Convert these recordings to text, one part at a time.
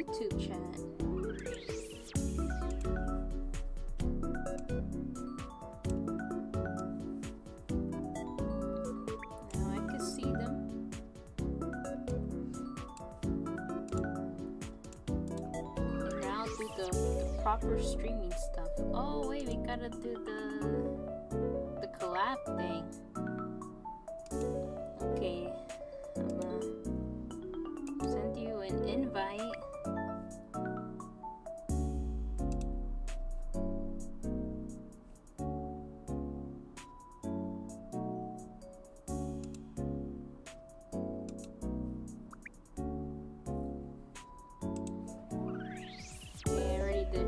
YouTube chat. Now I can see them. And now do the proper streaming stuff. Oh wait, we gotta do the collab thing. Okay, I'm gonna send you an invite. Okay, I already did.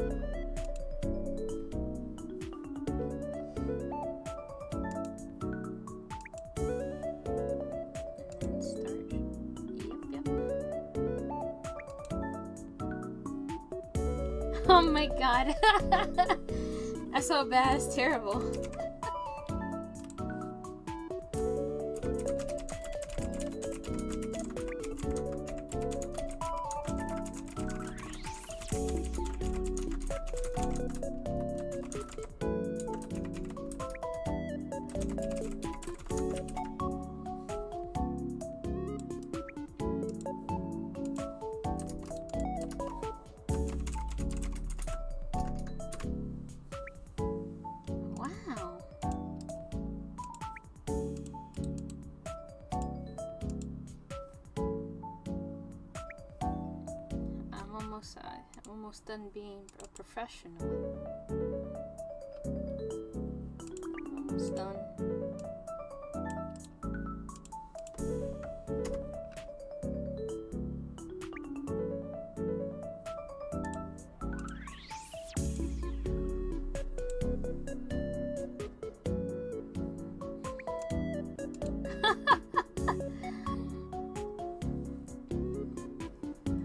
Oh my god. That's so bad, it's terrible. I'm almost done being a professional. Almost done.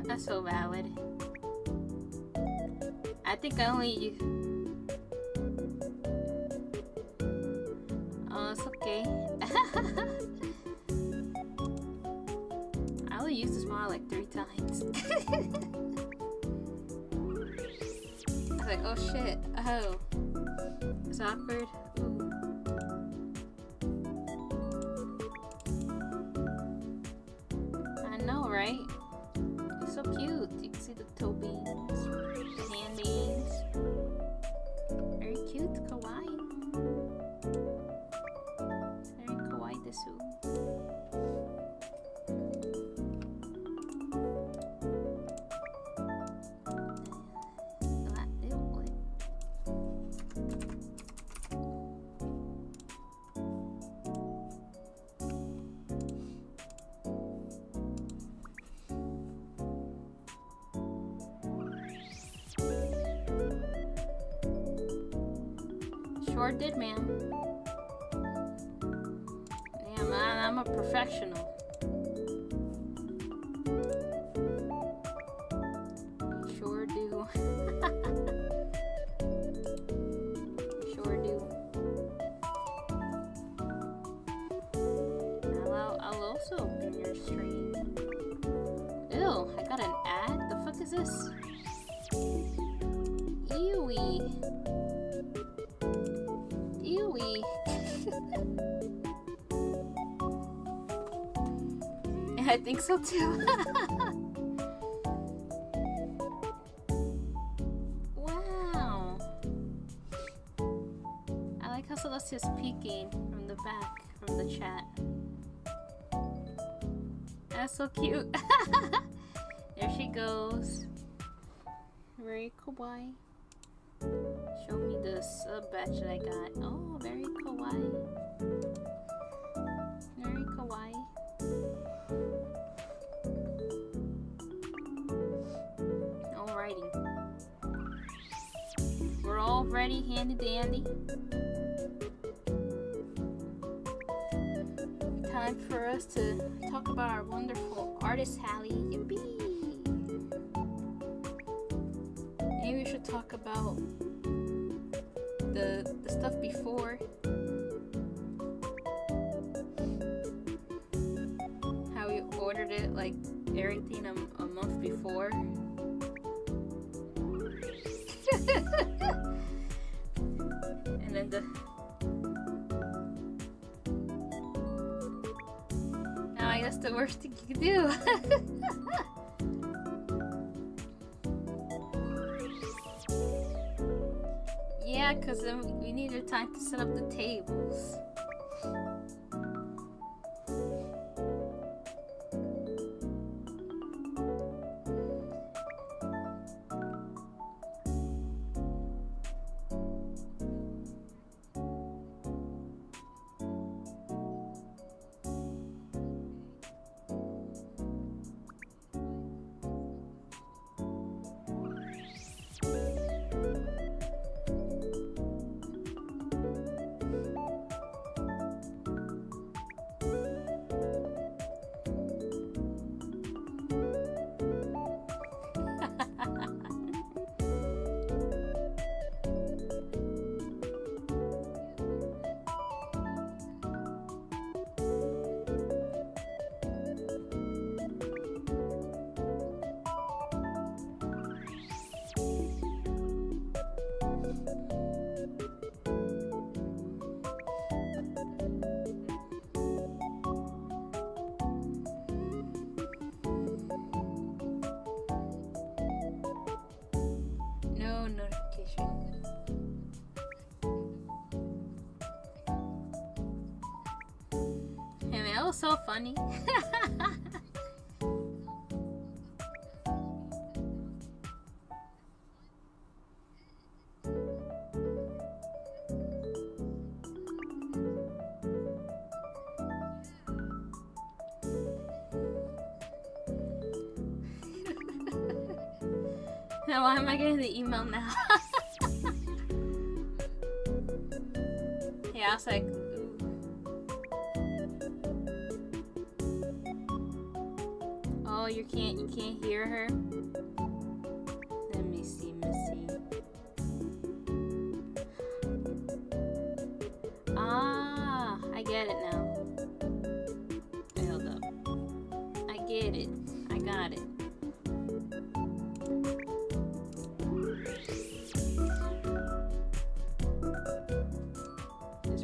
That's so valid. I think I only. Oh, it's okay. I only used the smile like 3 times. I was like, oh shit. Oh, it's awkward. Ooh. I know, right? It's so cute. You can see the toe beans. Handies. Very cute, kawaii. Very kawaii desu. Sure did, ma'am. Yeah, man, I'm a professional. Sure do. Sure do. I'll also be in your stream. Ew, I got an ad? The fuck is this? Ewy. I think so too. Wow. I like how Celestia's peeking from the back, from the chat. That's so cute. There she goes. Very kawaii. Show me the sub batch that I got. Oh, very kawaii. Very kawaii. Alrighty. We're all ready, handy dandy. Time for us to talk about our wonderful artist Hallie. Yippee! Maybe we should talk about the stuff before. How we ordered it, like everything a month before. the worst thing you can do. Yeah, because then we needed time to set up the tables. No notification. Hey man, that was so funny. Now why am I getting the email now? Yeah, I was like, ooh. Oh, you can't hear her? Let me see, Missy. Ah, I get it now. Wait, hold up. I get it. I got it.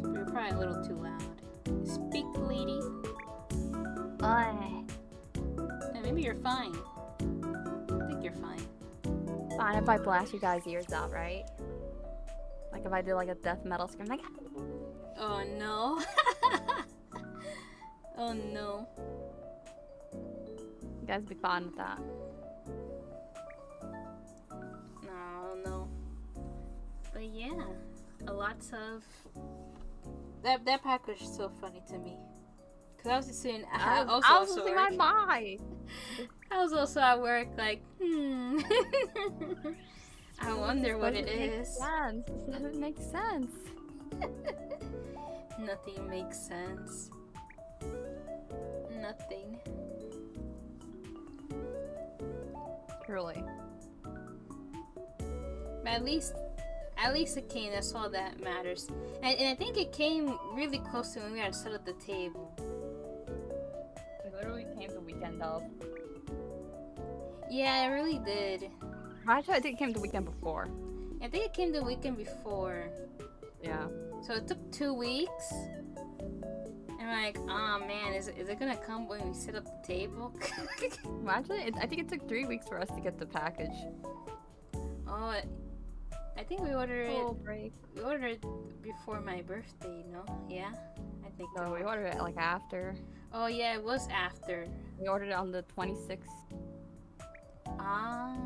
You're probably a little too loud. Speak, lady. Yeah, maybe you're fine. I think you're fine. Fine if I blast you guys' ears out, right? Like if I do like a death metal scream, like. Oh no. Oh no. You guys be fine with that. No. But yeah, a lot of that pack was so funny to me. Cause I was just sitting. I was losing my mind. I was also at work, like, I wonder what it is. Sense. This doesn't make sense. Nothing makes sense. Nothing. Truly. But at least it came. That's all that matters. And I think it came really close to when we had to set up the table. It literally came the weekend of. Yeah, it really did. Actually, I think it came the weekend before. I think it came the weekend before. Yeah. So it took 2 weeks. And I'm like, oh man, is it gonna come when we set up the table? Well, actually, I think it took 3 weeks for us to get the package. Oh, I think we ordered it. Break. We ordered it before my birthday, no? Yeah, I think. No, we ordered it like after. Oh yeah, it was after. We ordered it on the 26th. Ah.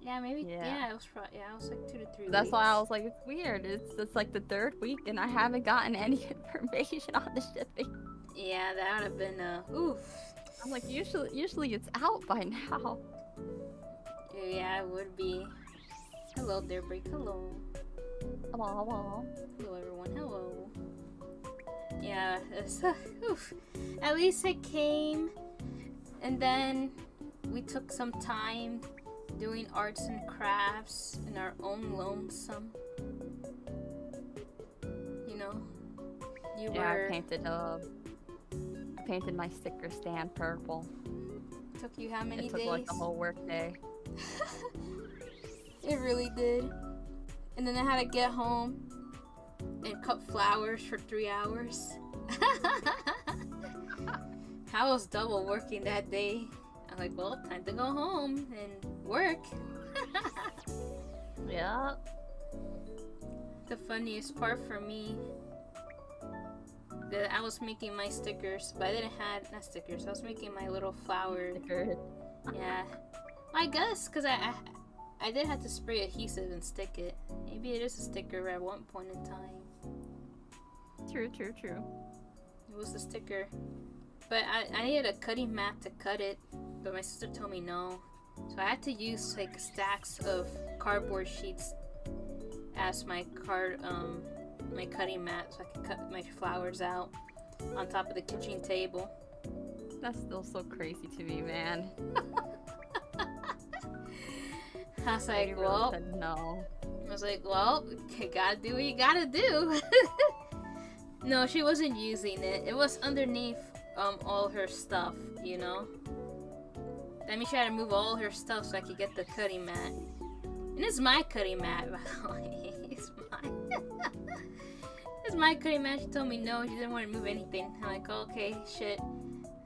Yeah, maybe. Yeah. It was. Yeah, it was like 2 to 3 weeks. That's why I was like, it's weird. It's like the 3rd week, and I haven't gotten any information on the shipping. Yeah, that would have been oof. I'm like, usually it's out by now. Yeah, it would be. Hello there, Break. Hello. Hello. Hello, everyone. Hello. Yeah, it's, oof. At least it came, and then we took some time doing arts and crafts in our own lonesome. You know, I painted my sticker stand purple. Took you how many days? It took like a whole work day. It really did. And then I had to get home and cut flowers for 3 hours. I was double working that day. I'm like, well, time to go home and work. Yeah. The funniest part for me, that I was making my stickers, but I didn't have, not stickers, I was making my little flower. Sticker. Yeah. I guess, because I did have to spray adhesive and stick it. Maybe it is a sticker at one point in time. True. It was the sticker. But I needed a cutting mat to cut it, but my sister told me no. So I had to use like stacks of cardboard sheets as my my cutting mat so I could cut my flowers out on top of the kitchen table. That's still so crazy to me, man. I was like, Lady well, Rose said no. I was like, well, you gotta do what you gotta do. No, she wasn't using it. It was underneath all her stuff, you know. Let me try to move all her stuff so I could get the cutting mat. And it's my cutting mat, by the way. It's mine. It's my cutting mat. She told me no, she didn't want to move anything. I'm like, okay, shit.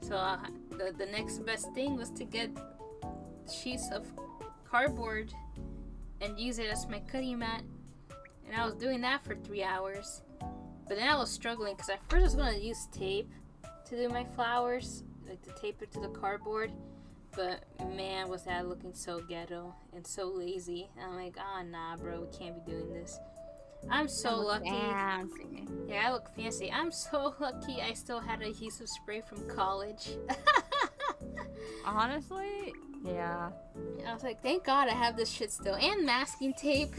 So the next best thing was to get sheets of cardboard and use it as my cutting mat. And I was doing that for 3 hours. But then I was struggling because at first I was going to use tape to do my flowers, like to tape it to the cardboard. But man, was that looking so ghetto and so lazy. And I'm like, ah, nah, bro, we can't be doing this. I'm so lucky. Fancy. Yeah, I look fancy. I'm so lucky I still had adhesive spray from college. Honestly, yeah. I was like, thank God I have this shit still. And masking tape.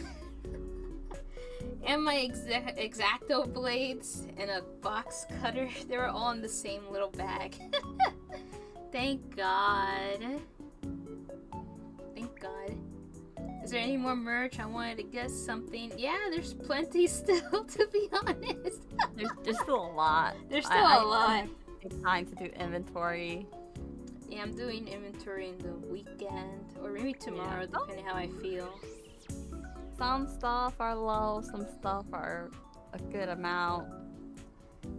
And my X-Acto blades and a box cutter. They were all in the same little bag. Thank God. Thank God. Is there any more merch? I wanted to guess something. Yeah, there's plenty still, to be honest. There's still a lot. There's still a lot. It's time to do inventory. Yeah, I'm doing inventory in the weekend. Or maybe tomorrow, Yeah. depending how I feel. Some stuff are low, some stuff are a good amount.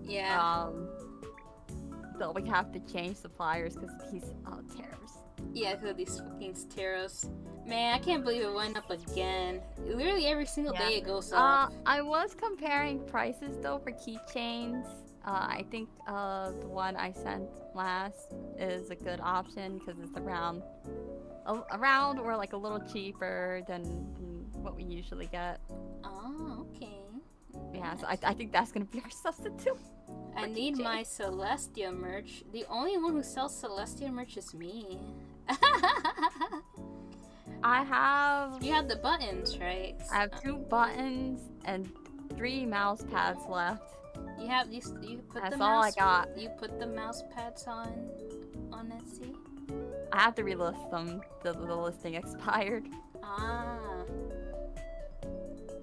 Yeah. So we have to change suppliers because these tears. Yeah, because of these fucking taros. Man, I can't believe it went up again. Literally every single day it goes up. I was comparing prices though for keychains. I think the one I sent last is a good option because it's around or like a little cheaper than what we usually get. Oh, okay. Yeah, so I think that's gonna be our substitute. I need my Celestia merch. The only one who sells Celestia merch is me. I have. You have the buttons, right? I have 2 buttons and 3 mouse pads left. You have you put That's the all mouse. I got. You put the mouse pads on Etsy. I have to relist them. The listing expired. Ah.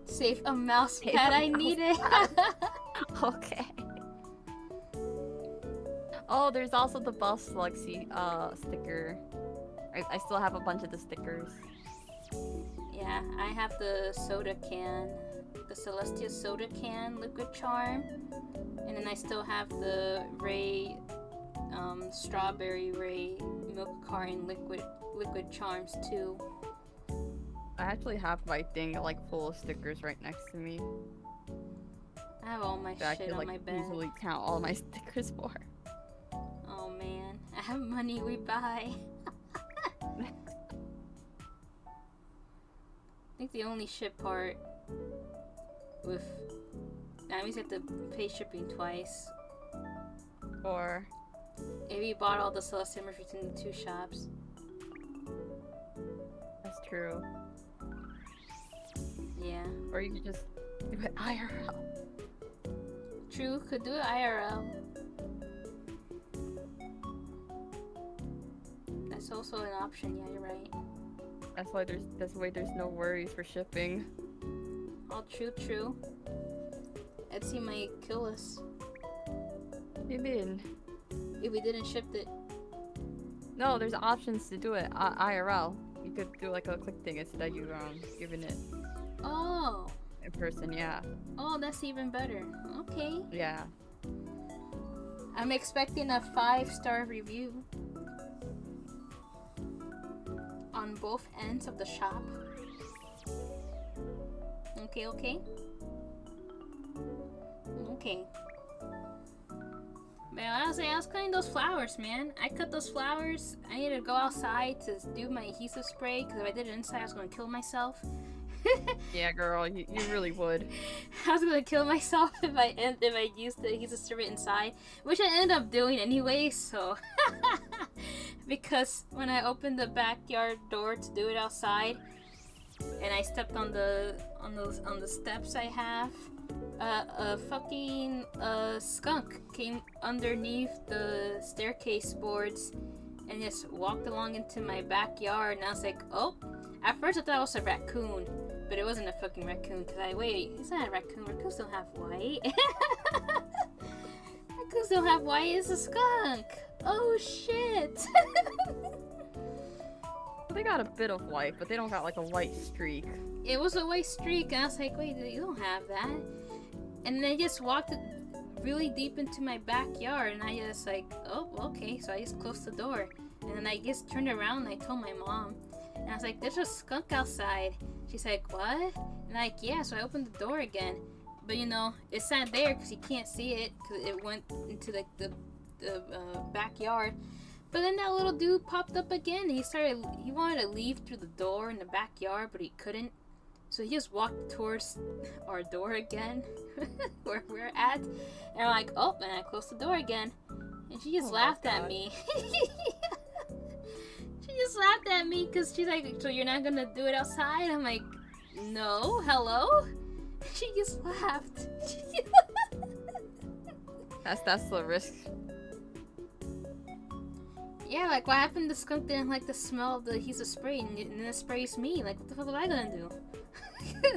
Save a mouse Save pad. a I mouse need it. Okay. Oh, there's also the Buff Slugsy sticker. I still have a bunch of the stickers. Yeah, I have the soda can, the Celestia soda can liquid charm, and then I still have the Ray, strawberry Ray milk carton liquid charms too. I actually have my thing like full of stickers right next to me. I have all my That I shit can on like my bed. easily count all my stickers for. Oh man, I have money we buy. I think the only ship part with that means you have to pay shipping twice. Or If you bought all the Celestia merch between the 2 shops. that's true. Yeah. Or you could just do it IRL. True, could do it IRL. That's also an option, yeah, you're right. That's why there's no worries for shipping. All true. Etsy might kill us What do you mean? if we didn't ship it. No, there's options to do it IRL. You could do like a click thing instead of you giving it Oh. in person. Yeah. Oh, that's even better. Okay. Yeah. I'm expecting a 5-star review on both ends of the shop. Okay, okay. Okay. Man, I was cutting those flowers, man. I cut those flowers. I needed to go outside to do my adhesive spray because if I did it inside, I was going to kill myself. Yeah, girl, you really would. I was going to kill myself if I used the adhesive spray inside, which I ended up doing anyway. So, because when I opened the backyard door to do it outside, and I stepped on the steps I have. A fucking skunk came underneath the staircase boards and just walked along into my backyard, and I was like, oh. At first I thought it was a raccoon, but it wasn't a fucking raccoon, because wait, it's not a raccoon. Raccoons don't have white. Raccoons don't have white, it's a skunk. Oh shit. They got a bit of white, but they don't got like a white streak. It was a white streak, and I was like, wait, you don't have that. And then I just walked really deep into my backyard, and I just like, oh, okay. So I just closed the door, and then I just turned around and I told my mom, and I was like, there's a skunk outside. She's like, what? And like, yeah. So I opened the door again, but you know, it's not there because you can't see it because it went into like the backyard. But then that little dude popped up again, and he wanted to leave through the door in the backyard, but he couldn't. So he just walked towards our door again, where we're at. And I'm like, oh, and I closed the door again. And she just laughed at me. She just laughed at me because she's like, so you're not going to do it outside? I'm like, no, hello? She just laughed. That's the risk. Yeah, like what happened? The skunk didn't like the smell of the adhesive spray, and then it sprays me. Like, what the fuck was I gonna do?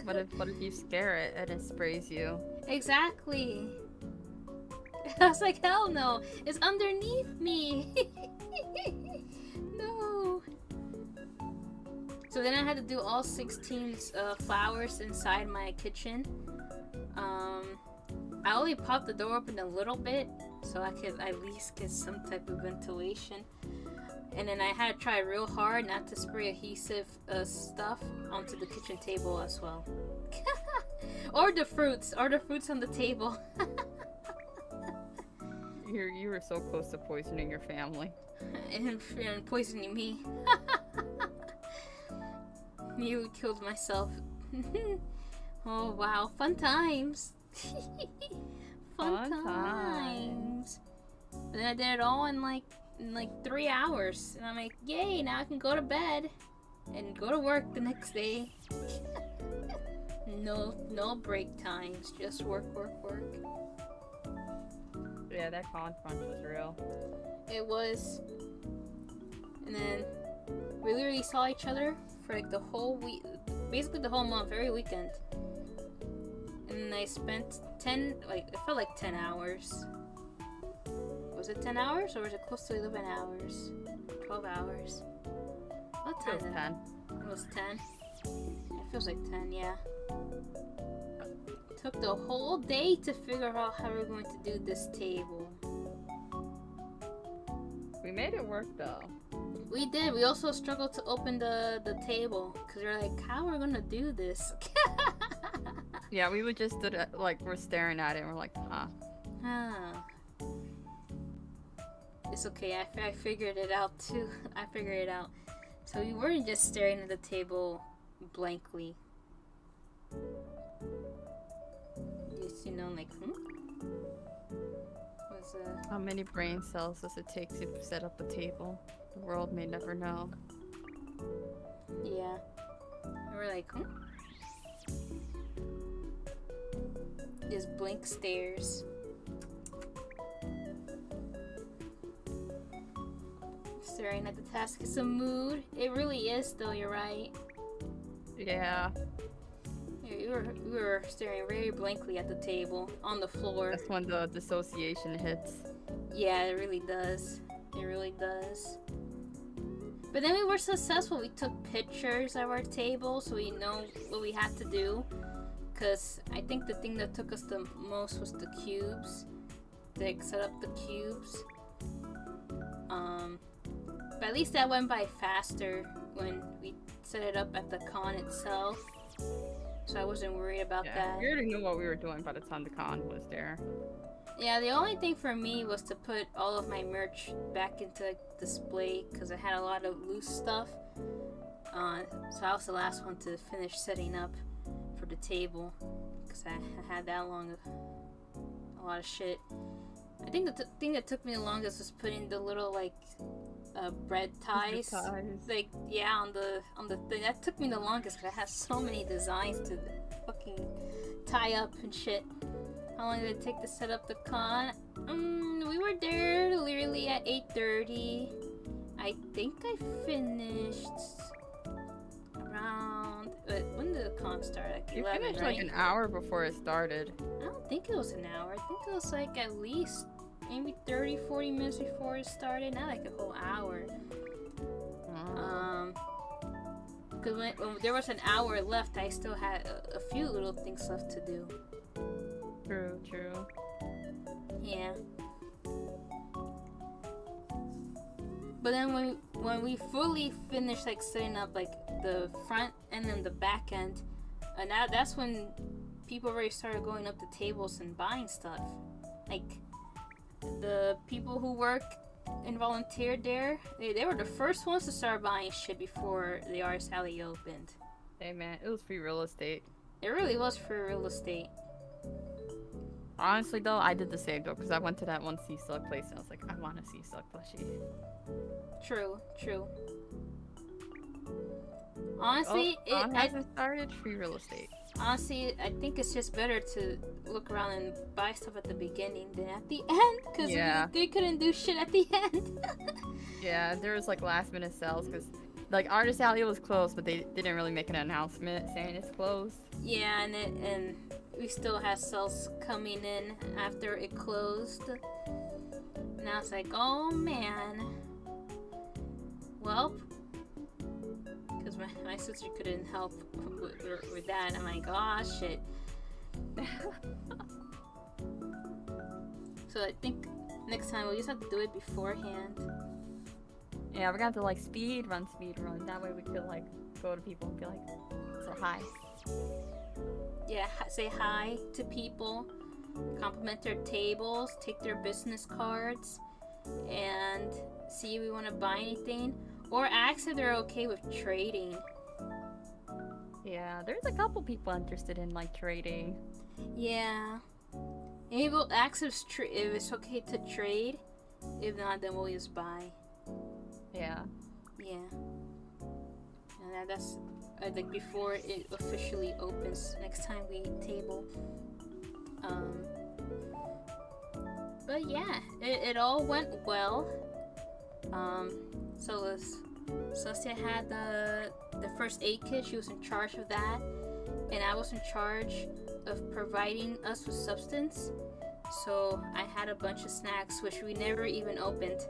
What if you scare it and it sprays you? Exactly. I was like, hell no! It's underneath me. No. So then I had to do all 16 flowers inside my kitchen. I only popped the door open a little bit so I could at least get some type of ventilation. And then I had to try real hard not to spray adhesive stuff onto the kitchen table as well. or the fruits on the table. You were so close to poisoning your family. and poisoning me. Nearly killed myself. Oh wow, fun times. Fun times. But then I did it all in like 3 hours, and I'm like, yay! Now I can go to bed and go to work the next day. No break times, just work. Yeah, that con crunch was real. It was. And then we literally saw each other for like the whole week, basically the whole month, every weekend. And I spent it felt like 10 hours. Was it 10 hours or was it close to 11 hours? 12 hours? What time? It was 10. It was 10? It feels like 10, yeah. Took the whole day to figure out how we're going to do this table. We made it work though. We did. We also struggled to open the table because we're like, how are we gonna do this? Yeah, we would just stood at, like we're staring at it and we're like, huh. It's okay. I figured it out too. I figured it out. So we weren't just staring at the table blankly. Just like, What's How many brain cells does it take to set up a table? The world may never know. Yeah. And we're like, Just blank stares. Staring at the task is a mood. It really is, though. You're right. Yeah. We were staring very blankly at the table on the floor. That's when the dissociation hits. Yeah, it really does. It really does. But then we were successful. We took pictures of our table so we know what we had to do. Because I think the thing that took us the most was the cubes. like set up the cubes. But at least that went by faster when we set it up at the con itself. So I wasn't worried about that. We already knew what we were doing by the time the con was there. Yeah, the only thing for me was to put all of my merch back into like, display because I had a lot of loose stuff. So I was the last one to finish setting up for the table because I had that long of a lot of shit. I think the thing that took me the longest was putting the little like bread ties. Like yeah, on the thing. That took me the longest because I had so many designs to fucking tie up and shit. How long did it take to set up the con? We were there literally at 8:30. I think I finished around. When did the con start? Like 11, You finished right? like an hour before it started. I don't think it was an hour. I think it was like at least maybe 30-40 minutes before it started. Not like a whole hour. Because when there was an hour left, I still had a few little things left to do. True. Yeah. But then when we fully finished like setting up like the front and then the back end, and that's when people already started going up to tables and buying stuff. Like the people who work and volunteered there, they were the first ones to start buying shit before the artist alley opened. Hey man, it was free real estate. It really was for real estate. Honestly though, I did the same though, because I went to that one sea slug place and I was like, I want a sea slug plushie. True. Honestly, it hasn't started free real estate. Honestly, I think it's just better to look around and buy stuff at the beginning than at the end, because they couldn't do shit at the end. Yeah, there was like last minute sales, because like Artist Alley was closed, but they didn't really make an announcement saying it's closed. Yeah, and we still had sales coming in after it closed. And I was like, oh man. Well, because my sister couldn't help with that. I'm like, oh shit. So I think next time we'll just have to do it beforehand. Yeah, we're gonna have to like speed run. That way we could like go to people and be like, so hi. Yeah, say hi to people, compliment their tables, take their business cards, and see if we want to buy anything, or ask if they're okay with trading. Yeah, there's a couple people interested in like trading. Yeah, maybe we'll ask if it's okay to trade. If not, then we'll just buy. Yeah. And that's like before it officially opens next time we table. But yeah, it all went well. So Celestia had the first aid kit. She was in charge of that, and I was in charge of providing us with substance. So I had a bunch of snacks, which we never even opened.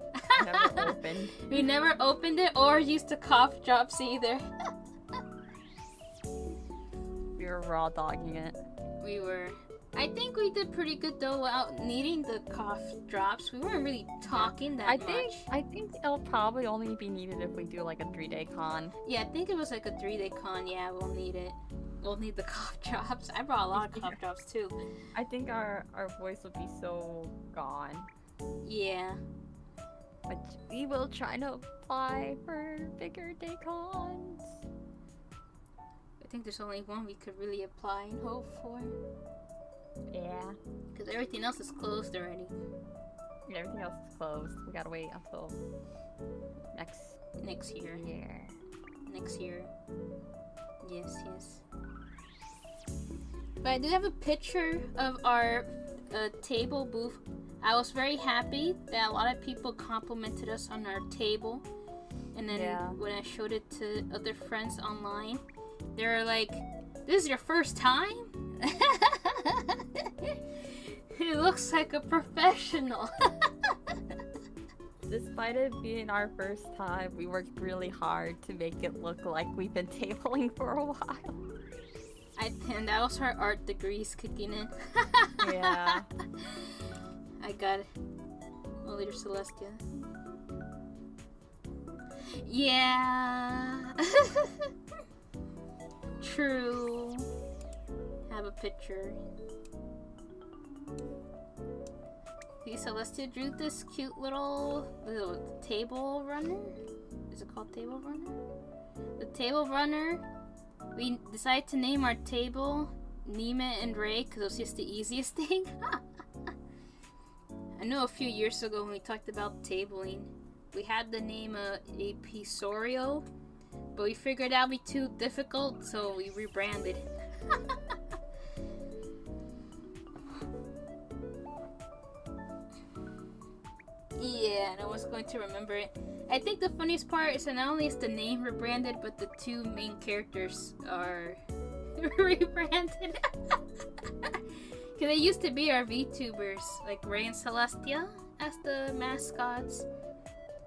We never opened it or used the cough drops either. We were raw dogging it. We were. I think we did pretty good though without needing the cough drops. We weren't really talking that much. I think it'll probably only be needed if we do like a 3-day con. Yeah, I think it was like a 3-day con. Yeah, we'll need it. We'll need the cough drops. I brought a lot of cough drops too. I think our voice will be so gone. Yeah. But we will try to apply for bigger day cons. I think there's only one we could really apply and hope for. Yeah. Because everything else is closed already. Yeah, everything else is closed. We gotta wait until next year. Next year. Yes. But I do have a picture of our table booth. I was very happy that a lot of people complimented us on our table. And then when I showed it to other friends online, they were like, "This is your first time?" He looks like a professional. Despite it being our first time, we worked really hard to make it look like we've been tabling for a while. And that was our art degrees kicking in. Yeah. I got it. Oh, later Celestia. Yeah. True. Have a picture. See, Celestia drew this cute little table runner. Is it called table runner? The table runner. We decided to name our table Nima and Ray because it was just the easiest thing. I know a few years ago when we talked about tabling, we had the name Episorio, but we figured that would be too difficult, so we rebranded. Yeah, no one's going to remember it. I think the funniest part is that not only is the name rebranded, but the two main characters are rebranded. Because they used to be our VTubers, like Ray and Celestia as the mascots.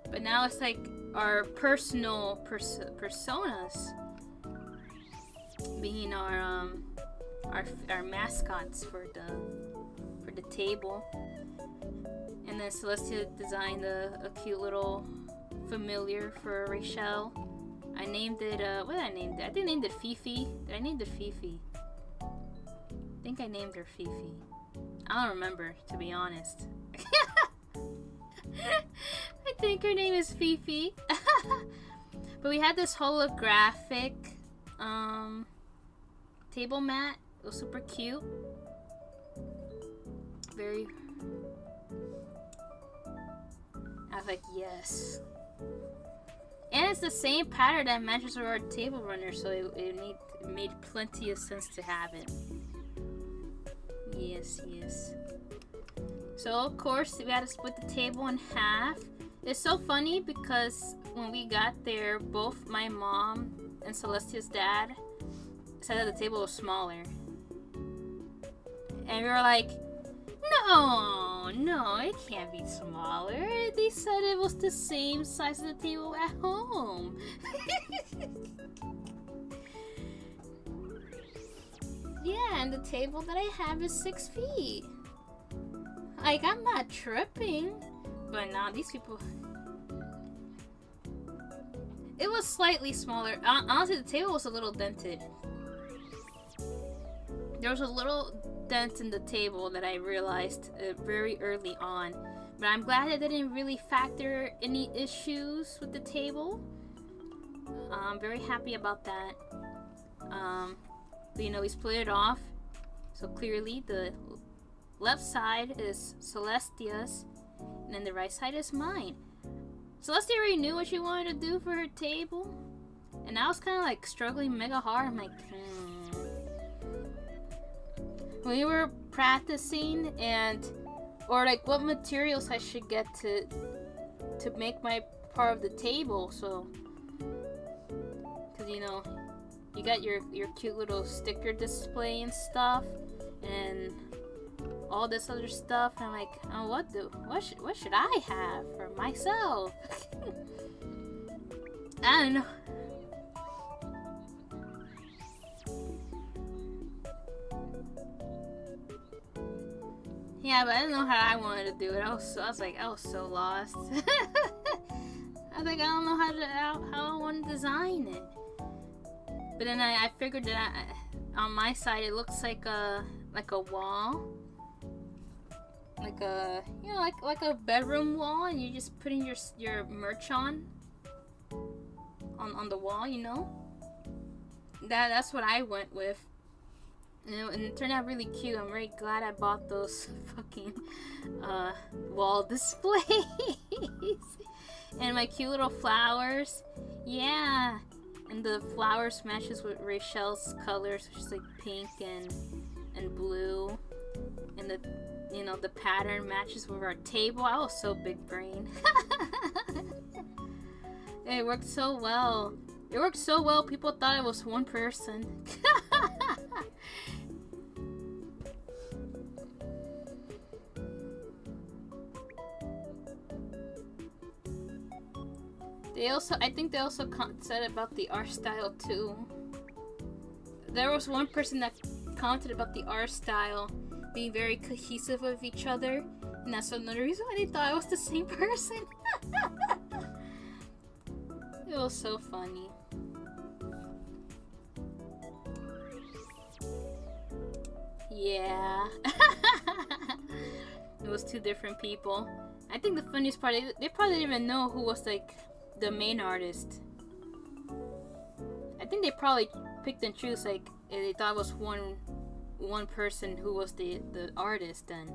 But now it's like our personal personas being our mascots for the table. And then Celestia designed a cute little familiar for Rachel. I named it, what did I name it? I think I named it Fifi. Did I name it Fifi? I think I named her Fifi. I don't remember, to be honest. I think her name is Fifi. But we had this holographic table mat. It was super cute. Very... I was like, yes. And it's the same pattern that matches with our table runner, so it made plenty of sense to have it. Yes, yes. So of course we had to split the table in half. It's so funny because when we got there, both my mom and Celestia's dad said that the table was smaller. And we were like, no, it can't be smaller. They said it was the same size as the table at home. Yeah, and the table that I have is 6 feet. Like, I'm not tripping. But nah, these people... It was slightly smaller. Honestly, the table was a little dented. There was a little dent in the table that I realized very early on. But I'm glad it didn't really factor any issues with the table. I'm very happy about that. But, you know, we split it off. So clearly the left side is Celestia's, and then the right side is mine. Celestia already knew what she wanted to do for her table, and I was kind of like struggling mega hard. I'm like, we were practicing or like what materials I should get to make my part of the table. So, because you know, you got your cute little sticker display and stuff, and all this other stuff. And I'm like, oh, what should I have for myself? I don't know. Yeah, but I didn't know how I wanted to do it. I was so lost. I was like, I don't know how I want to design it. But then I figured that on my side it looks like a wall, like a like a bedroom wall, and you're just putting your merch on the wall, you know. That's what I went with. And it turned out really cute. I'm very glad I bought those fucking wall displays. And my cute little flowers. Yeah. And the flowers matches with Rachel's colors, which is like pink and blue. And the pattern matches with our table. I was so big brain. It worked so well. It worked so well, people thought it was one person. I think they also said about the art style too. There was one person that commented about the art style being very cohesive with each other, And that's another reason why they thought I was the same person. It was so funny. Yeah. It was two different people. I think the funniest part, they probably didn't even know who was like the main artist. I think they probably picked and chose, like they thought it was one person who was the artist. Then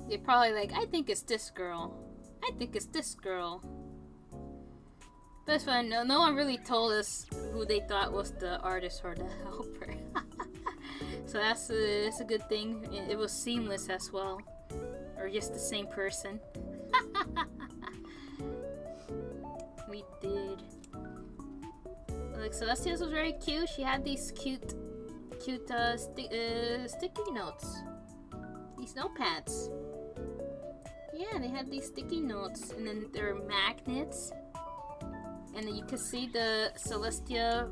they probably like, I think it's this girl. I think it's this girl. But it's fine. No one really told us who they thought was the artist or the helper. So that's a good thing. It was seamless as well, or just the same person. We did. Like Celestia's was very cute. She had these cute sticky notes. These notepads. Yeah, they had these sticky notes, and then there are magnets. And then you can see the Celestia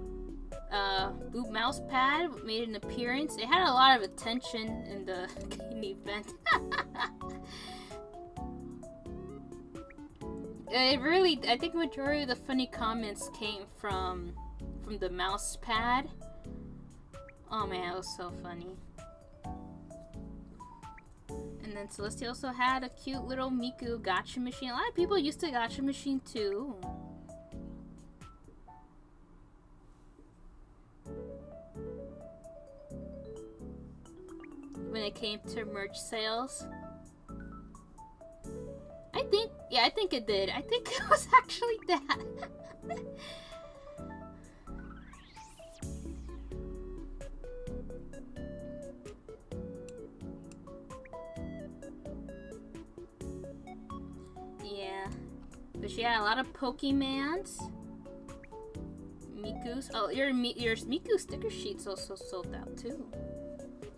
blue mouse pad made an appearance. It had a lot of attention in the game event. It really, I think majority of the funny comments came from the mouse pad. Oh man, it was so funny. And then Celestia also had a cute little Miku gacha machine. A lot of people used the gacha machine too. When it came to merch sales, I think it did. I think it was actually that. Yeah, but she had a lot of Pokemans, Miku's. Oh, your Miku sticker sheets also sold out too.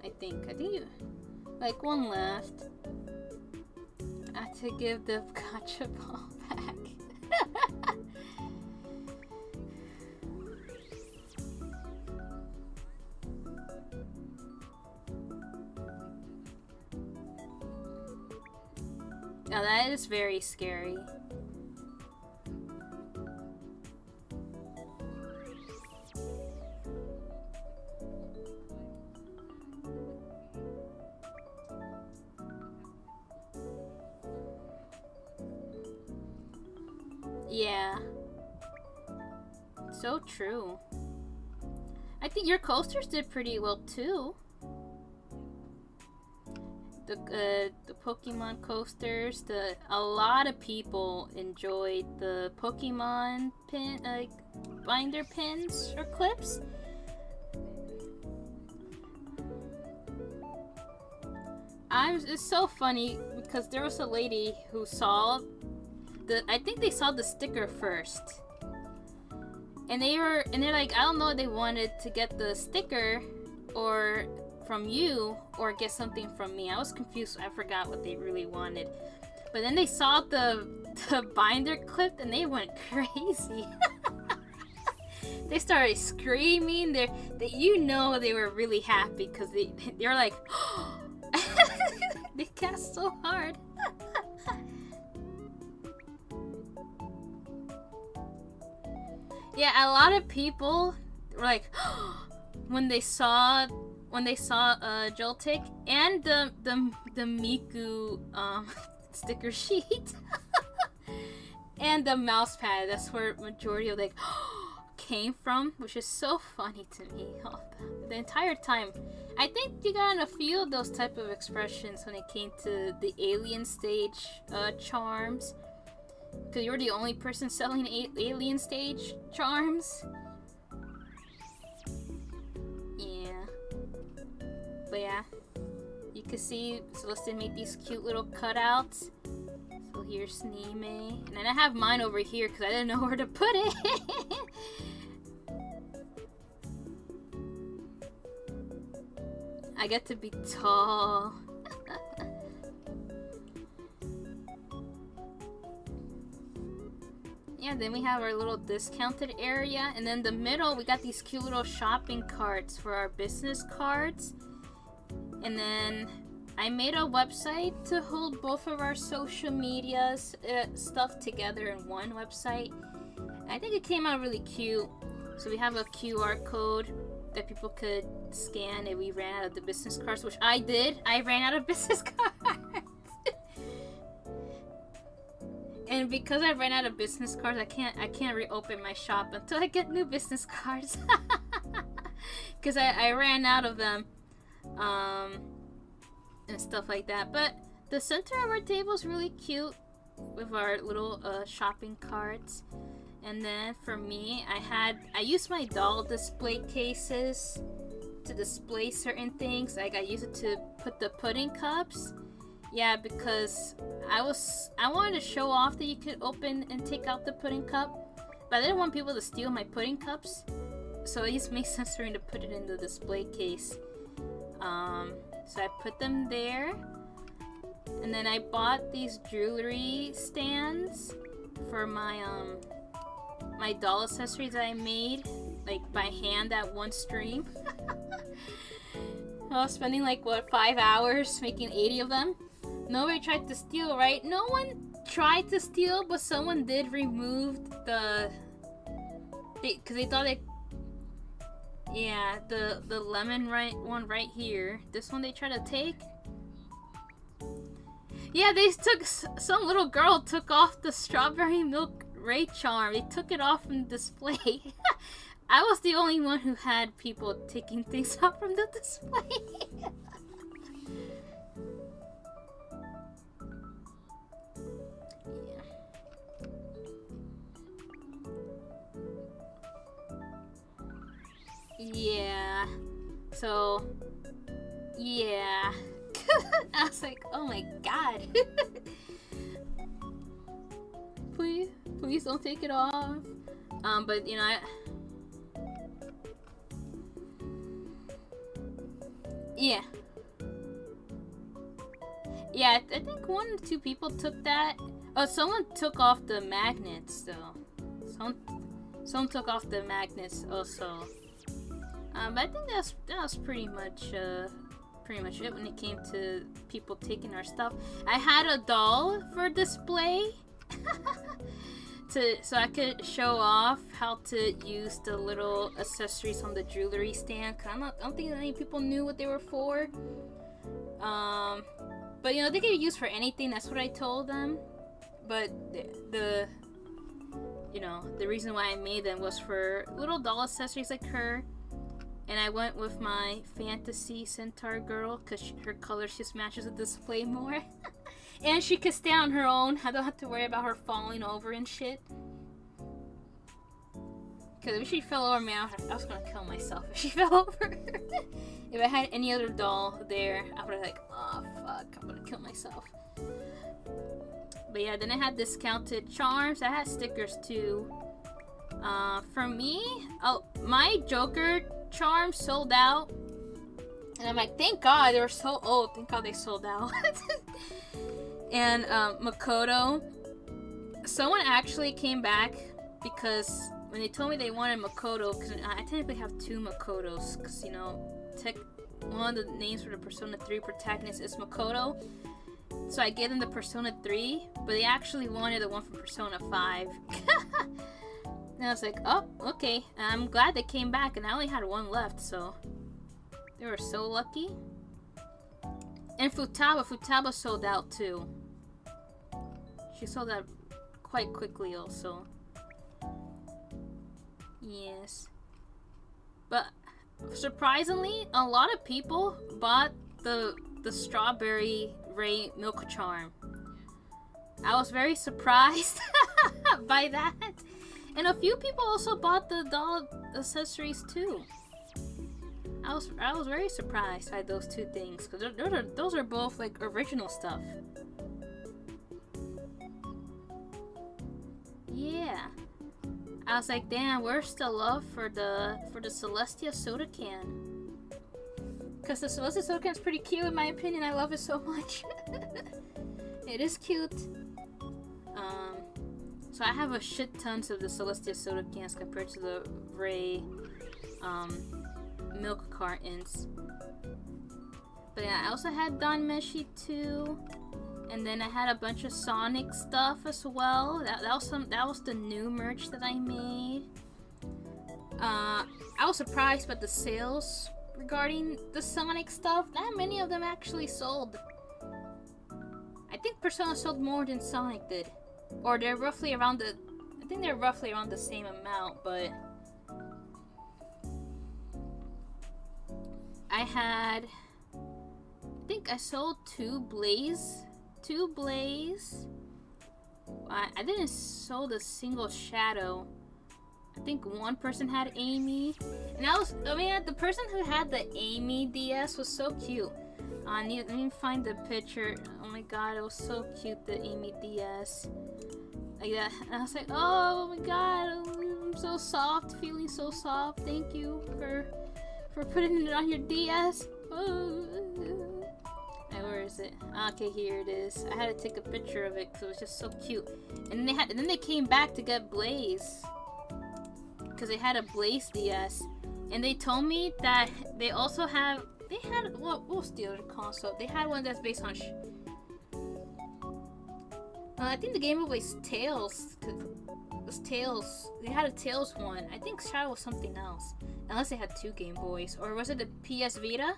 I think you, like one left. I have to give the gotcha ball back. Now that is very scary. Yeah. So true. I think your coasters did pretty well too. The Pokemon coasters, a lot of people enjoyed the Pokemon pin, binder pins or clips. It's so funny because there was a lady who saw I think they saw the sticker first, and they're like, I don't know if they wanted to get the sticker or from you or get something from me. I was confused. I forgot what they really wanted, but then they saw the binder clip and they went crazy. They started screaming. They were really happy because they were like, they cast so hard. Yeah, a lot of people were like, when they saw Joltik and the Miku sticker sheet and the mouse pad. That's where majority of came from, which is so funny to me. The entire time, I think you got a few of those type of expressions when it came to the alien stage charms. Because you're the only person selling alien stage charms. Yeah. But yeah. You can see Celestia made these cute little cutouts. So here's Nime. And then I have mine over here because I didn't know where to put it. I get to be tall. Yeah, then we have our little discounted area, and then the middle we got these cute little shopping carts for our business cards. And then I made a website to hold both of our social medias stuff together in one website. I think it came out really cute. So we have a QR code that people could scan if we ran out of the business cards, which I did. I ran out of business cards. And because I ran out of business cards, I can't reopen my shop until I get new business cards. Because I ran out of them. And stuff like that. But the center of our table is really cute with our little shopping carts. And then for me, I used my doll display cases to display certain things. Like I used it to put the pudding cups. Yeah, because I wanted to show off that you could open and take out the pudding cup, but I didn't want people to steal my pudding cups. So it just makes sense for me to put it in the display case. So I put them there. And then I bought these jewelry stands for my my doll accessories that I made like by hand at one stream. I was spending like what 5 hours making 80 of them. Nobody tried to steal, right? No one tried to steal, but someone did remove because they thought it. Yeah, the lemon one right here. This one they tried to take. Yeah, they took some little girl took off the strawberry milk ray charm. They took it off from display. I was the only one who had people taking things off from the display. Yeah. So, yeah. I was like, oh my god. Please don't take it off. But you know, yeah. Yeah, I think 1 or 2 people took that. Oh, someone took off the magnets though. Someone took off the magnets also. But I think that was pretty much it when it came to people taking our stuff. I had a doll for display so I could show off how to use the little accessories on the jewelry stand. 'Cause I don't think any people knew what they were for. But you know, they could be used for anything. That's what I told them. But the reason why I made them was for little doll accessories like her. And I went with my fantasy centaur girl because her color just matches the display more. And she could stay on her own. I don't have to worry about her falling over and shit. Because if she fell over me, I was gonna kill myself if she fell over. If I had any other doll there, I would have like, oh fuck, I'm gonna kill myself. But yeah, then I had discounted charms. I had stickers too. For me, my Joker charm sold out, and I'm like, thank god they were so old. Thank god they sold out. And Makoto, someone actually came back because when they told me they wanted Makoto, because I technically have 2 Makotos, because you know, one of the names for the Persona 3 protagonist is Makoto. So I gave them the Persona 3, but they actually wanted the one from Persona 5. And I was like, oh, okay. I'm glad they came back, and I only had 1 left, so they were so lucky. And Futaba sold out too. She sold out quite quickly also. Yes. But surprisingly, a lot of people bought the strawberry ray milk charm. I was very surprised by that. And a few people also bought the doll accessories too. I was very surprised by those 2 things because those are both like original stuff. Yeah, I was like, damn, where's the love for the Celestia soda can? Because the Celestia soda can is pretty cute in my opinion. I love it so much. It is cute. So I have a shit tons of the Celestia soda cans compared to the Ray milk cartons. But yeah, I also had Don Meshi 2. And then I had a bunch of Sonic stuff as well. That was the new merch that I made. I was surprised by the sales regarding the Sonic stuff. Not many of them actually sold. I think Persona sold more than Sonic did. Or they're roughly around the... I think they're roughly around the same amount, but... I think I sold 2 Blaze. I didn't sold a single Shadow. I think one person had Amy. And the person who had the Amy DS was so cute. Let me find the picture. Oh my god, it was so cute, the Amy DS. Like that. And I was like, oh my god, I'm so soft, feeling so soft. Thank you for putting it on your DS. Oh. Where is it? Okay, here it is. I had to take a picture of it because it was just so cute. And then they came back to get Blaze because they had a Blaze DS, and they told me that they also had what was the other console? They had one that's based on. I think the Game Boy was Tails. It was Tails. They had a Tails one. I think Shadow was something else, unless they had 2 Game Boys, or was it the PS Vita?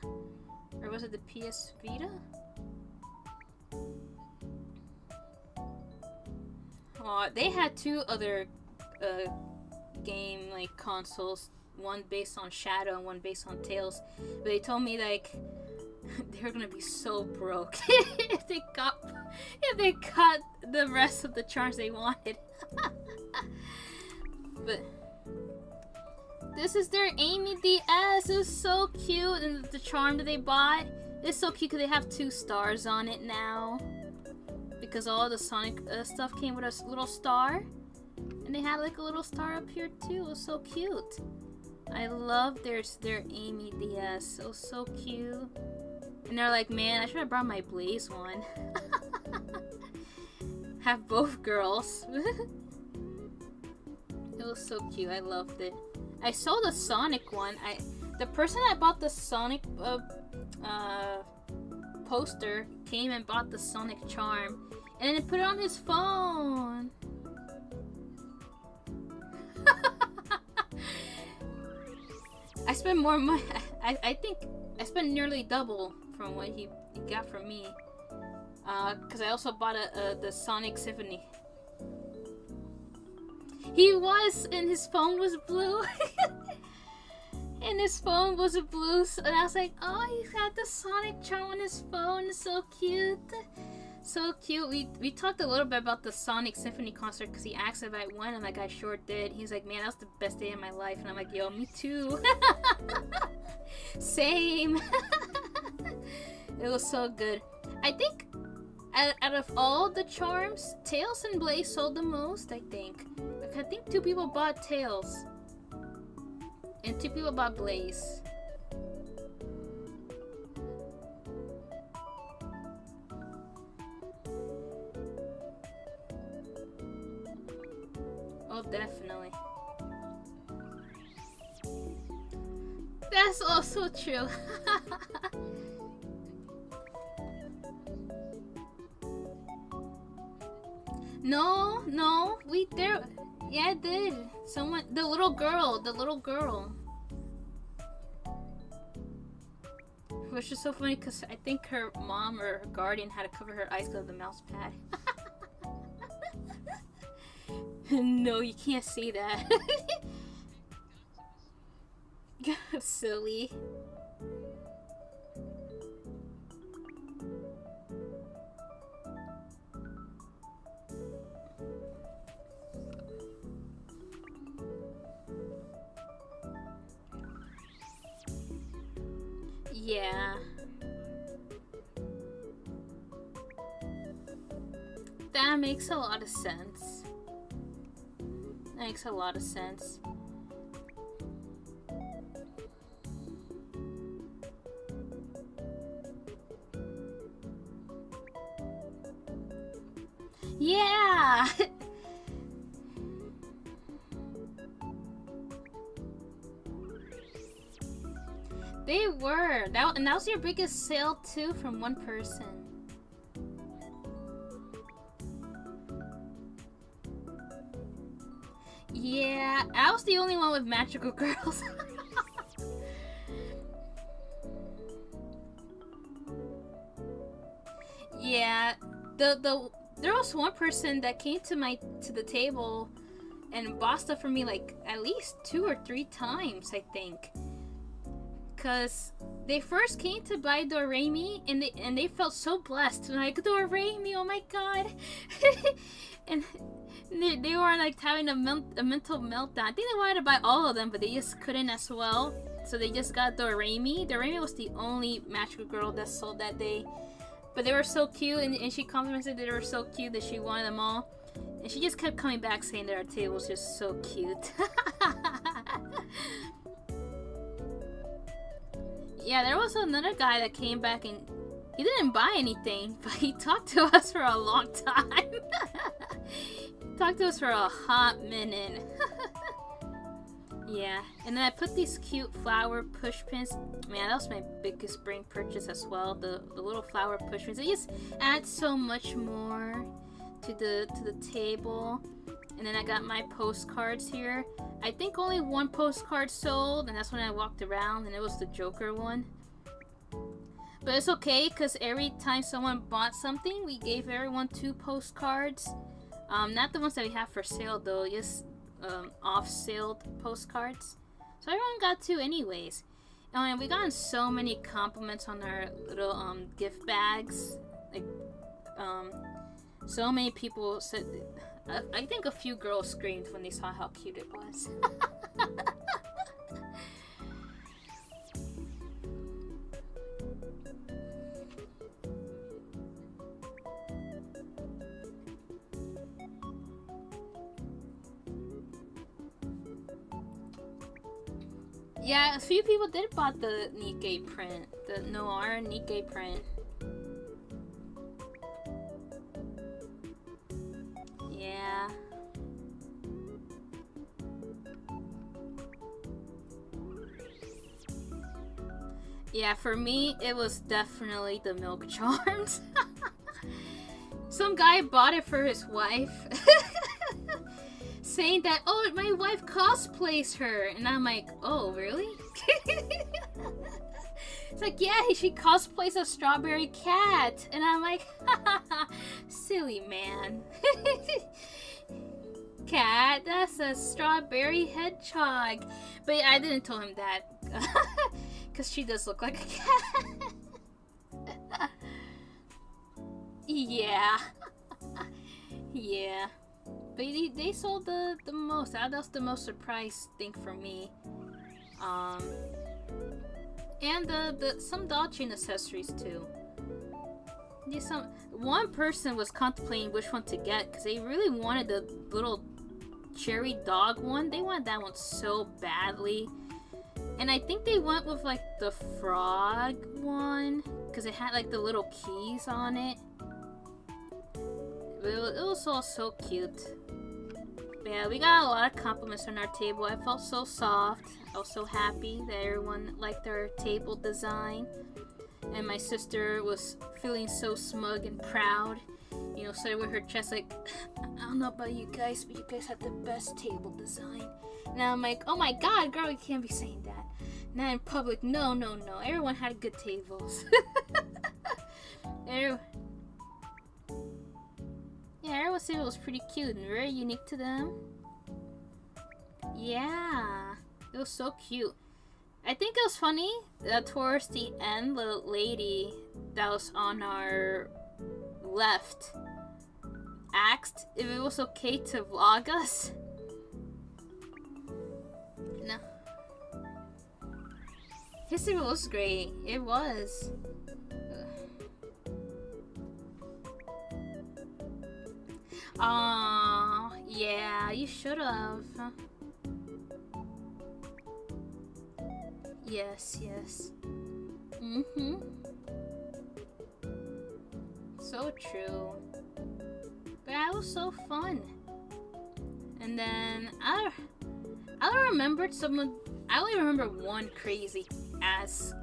Or was it the PS Vita? Oh, they had 2 other game like consoles, one based on Shadow and one based on Tails. But they told me like they were gonna be so broke if they got the rest of the charms they wanted. But this is their Amy DS. It was so cute, and the charm that they bought is so cute because they have 2 stars on it now. Because all the Sonic stuff came with a little star, and they had like a little star up here too. It was so cute. I love their Amy DS. It was so cute. And they're like, man, I should have brought my Blaze one. Have both girls. It was so cute. I loved it. I sold the Sonic one. The person that bought the Sonic poster came and bought the Sonic charm, and then put it on his phone. I spent more money. I think I spent nearly double from what he got from me. Because I also bought the Sonic Symphony. He was, and his phone was blue. And his phone was blue, and I was like, oh, he's got the Sonic charm on his phone. It's so cute. So cute. We talked a little bit about the Sonic Symphony concert because he asked if I went. I'm like, I sure did. He's like, man, that was the best day of my life. And I'm like, yo, me too. Same. It was so good. I think out of all the charms, Tails and Blaze sold the most, I think. I think 2 people bought Tails. And 2 people bought Blaze. Oh, definitely. That's also true. No, yeah, I did. Someone, the little girl. Which is so funny because I think her mom or her guardian had to cover her eyes because of the mouse pad. No, you can't see that. Silly. Yeah. That makes a lot of sense. That makes a lot of sense. Yeah! They were. And that was your biggest sale too from one person. Yeah, I was the only one with magical girls. Yeah, there was one person that came to the table and bought stuff for me like at least 2 or 3 times, I think. Cause they first came to buy Doremi and they felt so blessed, like Doremi, oh my god, and they were like having a mental meltdown. I think they wanted to buy all of them, but they just couldn't as well. So they just got Doremi. Doremi was the only magical girl that sold that day. But they were so cute, and she complimented that they were so cute that she wanted them all. And she just kept coming back saying that our table was just so cute. Yeah, there was another guy that came back and he didn't buy anything, but he talked to us for a long time. Talked to us for a hot minute. Yeah, and then I put these cute flower push pins. Man, that was my biggest spring purchase as well. The little flower push pins. It just adds so much more to the table. And then I got my postcards here. I think only one postcard sold, and that's when I walked around, and it was the Joker one. But it's okay, because every time someone bought something, we gave everyone 2 postcards. Not the ones that we have for sale though, just off-sale postcards. So everyone got 2 anyways. And we got so many compliments on our little gift bags. Like so many people said, I think a few girls screamed when they saw how cute it was. Yeah, a few people did bought the Nikkei print, the Noir Nikkei print. Yeah. Yeah, for me, it was definitely the Milk Charms. Some guy bought it for his wife. Saying that, oh, my wife cosplays her. And I'm like, oh, really? It's like, yeah, she cosplays a strawberry cat. And I'm like, silly man. Cat, that's a strawberry hedgehog. But I didn't tell him that. Because she does look like a cat. Yeah. Yeah. But they sold the most. That was the most surprise thing for me. And the some doll chain accessories too. Yeah, one person was contemplating which one to get because they really wanted the little cherry dog one. They wanted that one so badly. And I think they went with like the frog one because it had like the little keys on it. It was all so cute. But yeah, we got a lot of compliments on our table. I felt so soft. I was so happy that everyone liked our table design. And my sister was feeling so smug and proud. You know, sitting with her chest like, I don't know about you guys, but you guys had the best table design. And I'm like, oh my god, girl, you can't be saying that. Not in public. No, no, no. Everyone had good tables. Yeah, everyone said it was pretty cute and very unique to them. Yeah, it was so cute. I think it was funny that towards the end, the lady that was on our left asked if it was okay to vlog us. No. History was great. It was. Aw, yeah, you should have. Yes, yes. Mm-hmm. So true. But that was so fun. And then I remembered someone I only remember one crazy ass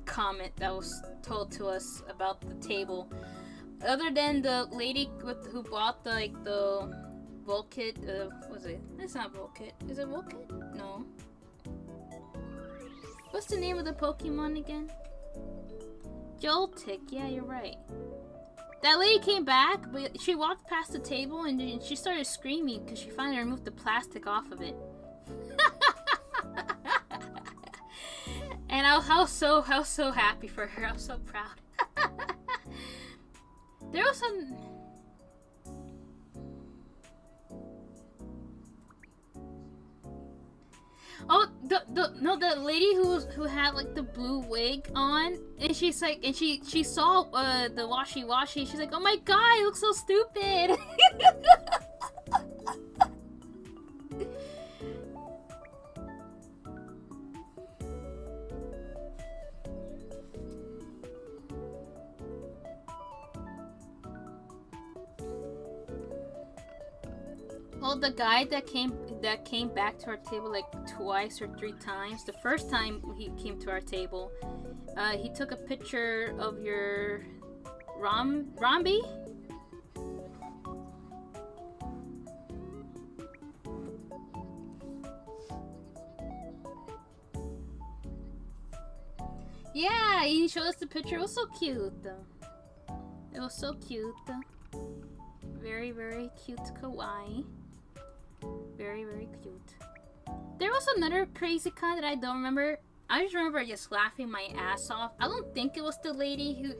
comment that was told to us about the table. Other than the lady who bought the Volkit, was it? It's not Volkit. Is it Volkit? No. What's the name of the Pokemon again? Joltik. Yeah, you're right. That lady came back, but she walked past the table and she started screaming because she finally removed the plastic off of it. And I was so happy for her. I was so proud. There was some. Oh, the lady who had like the blue wig on, and she's like, and she saw the washi. She's like, oh my god, it looks so stupid. Well, the guy that came back to our table like twice or 3 times. The first time he came to our table, he took a picture of your Rombi. Yeah, he showed us the picture. It was so cute. It was so cute. Very, very cute kawaii. Very, very cute. There was another crazy con that I don't remember. I just remember just laughing my ass off. I don't think it was the lady who...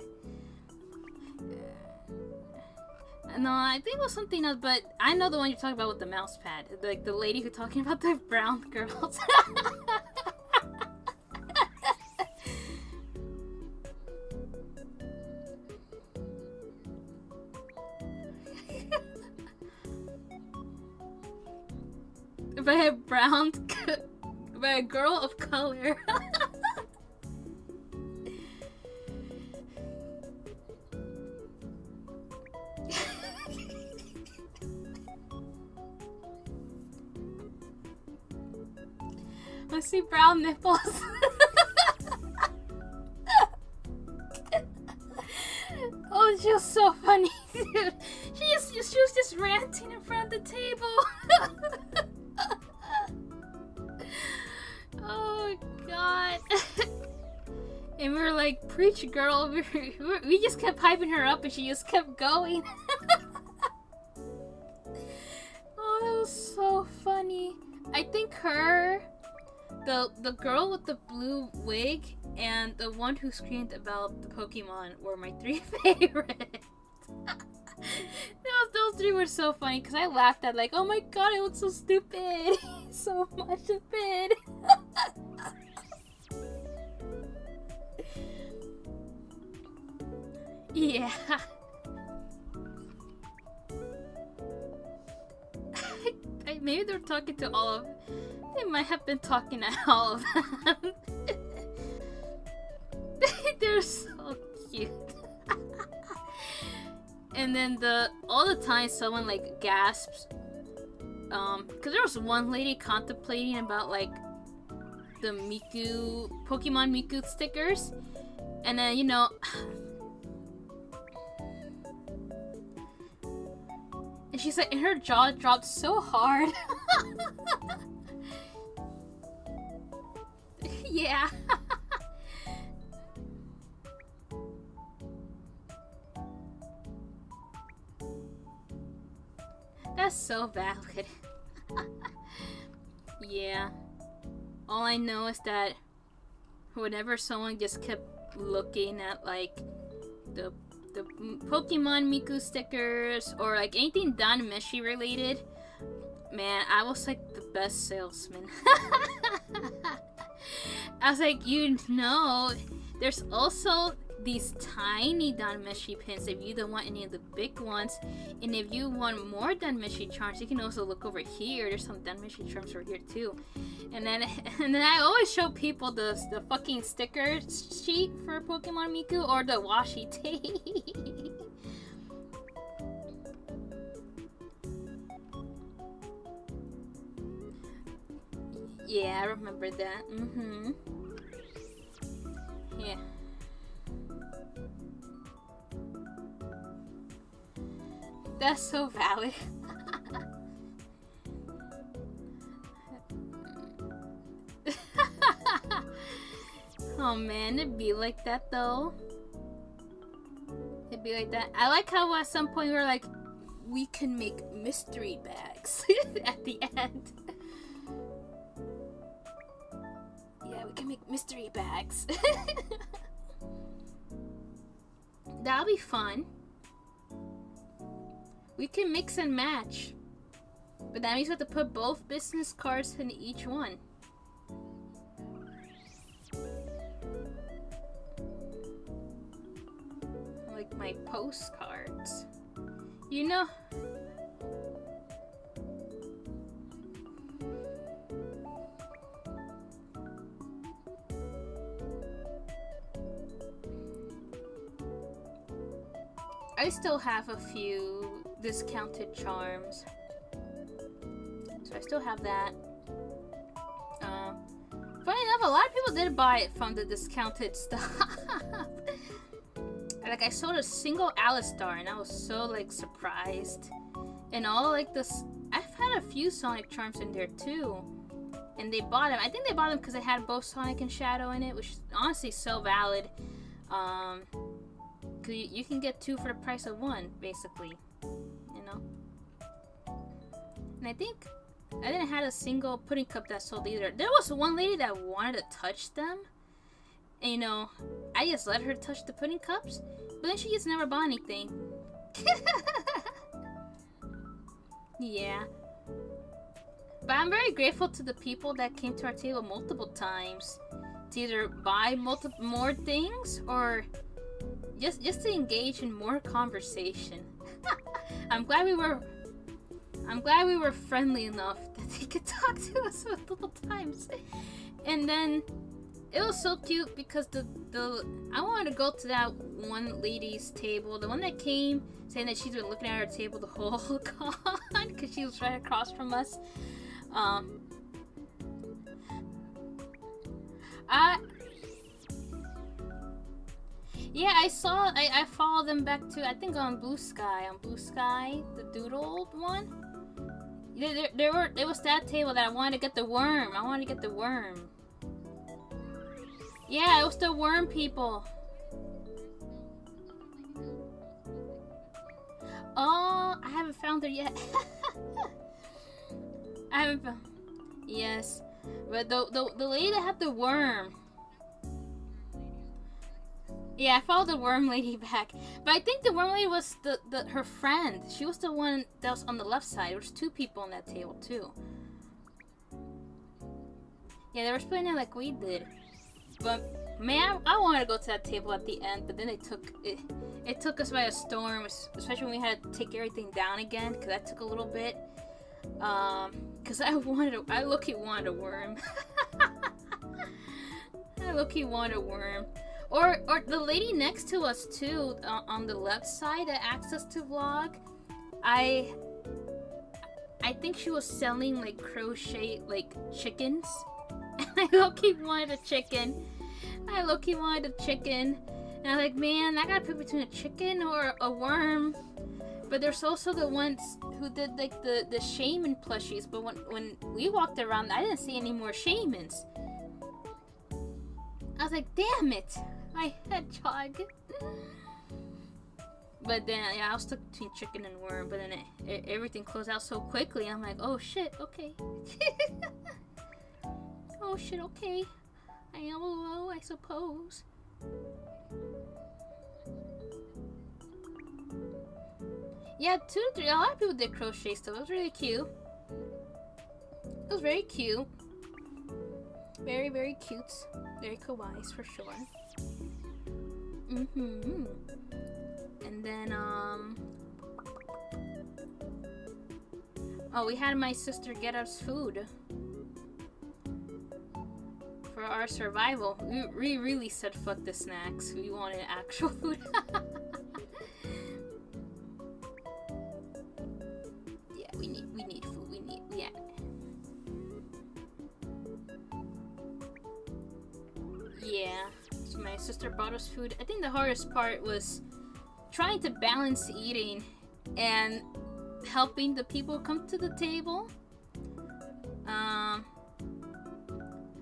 No, I think it was something else, but I know the one you're talking about with the mouse pad. Like the lady who's talking about the brown girls. By a by a girl of color. I see brown nipples. Oh, it's just so funny, dude. She was just ranting in front of the table. Oh god. And we were like, preach girl. We just kept hyping her up and she just kept going. Oh, that was so funny. I think her, the girl with the blue wig, and the one who screamed about the Pokemon were my 3 favorites. Those 3 were so funny because I laughed at like, oh my god, it looks so stupid. So much stupid. Yeah. Maybe they're talking to all of... They might have been talking to all of them. They're so cute. And then all the time someone like gasps, because there was one lady contemplating about like the Pokemon Miku stickers, and then you know, and she's like, and her jaw dropped so hard. Yeah. That's so valid. Yeah. All I know is that whenever someone just kept looking at like the Pokemon Miku stickers or like anything Don Meshi related, man, I was like the best salesman. I was like, you know, there's also these tiny Danmeshi pins if you don't want any of the big ones, and if you want more Danmeshi charms, you can also look over here. There's some Danmeshi charms over here too. And then I always show people the fucking sticker sheet for Pokemon Miku or the washi tape. Yeah, I remember that. Yeah. That's so valid. Oh man, it'd be like that though. It'd be like that. I like how at some point we were like, we can make mystery bags at the end. Yeah, we can make mystery bags. That'll be fun. We can mix and match. But that means we have to put both business cards in each one. Like my postcards. You know. I still have a few discounted charms. So I still have that. Funny enough, a lot of people did buy it from the discounted stuff. Like I sold a single Alistar and I was so like surprised. And all like this, I've had a few Sonic charms in there too. And they bought them. I think they bought them because they had both Sonic and Shadow in it, which is honestly so valid. Cause you can get two for the price of one, basically. You know? And I think I didn't have a single pudding cup that sold either. There was one lady that wanted to touch them. And you know, I just let her touch the pudding cups, but then she just never bought anything. Yeah. But I'm very grateful to the people that came to our table multiple times to either buy more things or just to engage in more conversation. I'm glad we were friendly enough that they could talk to us multiple times. And then it was so cute because I wanted to go to that one lady's table, the one that came saying that she's been looking at her table the whole con because she was right across from us. Yeah, I followed them back to, I think on Blue Sky, the doodle one. There was that table that I wanted to get the worm. Yeah, it was the worm people. Oh, I haven't found her yet. I haven't found. Yes, but the lady that had the worm. Yeah, I followed the worm lady back, but I think the worm lady was her friend. She was the one that was on the left side. There was two people on that table too. Yeah, they were splitting it like we did. But man, I wanted to go to that table at the end, but then it took us by a storm, especially when we had to take everything down again, because that took a little bit. Because I low-key wanted a worm. I low-key wanted a worm. Or the lady next to us too, on the left side that asked us to vlog. I think she was selling like crochet like chickens. I low-key wanted a chicken. And I was like, man, I gotta pick between a chicken or a worm. But there's also the ones who did like the shaman plushies. But when we walked around, I didn't see any more shamans. I was like, damn it, my hedgehog. But then, yeah, I was stuck between chicken and worm. But then everything closed out so quickly. I'm like, oh shit, okay. Oh shit, okay. I am low, I suppose. Yeah, a lot of people did crochet stuff. It was really cute. It was very cute. Very, very cute. Very kawaii for sure. And then, oh, we had my sister get us food. For our survival. We really said fuck the snacks. We wanted actual food. Yeah, we need food. So my sister brought us food. I think the hardest part was trying to balance eating and helping the people come to the table.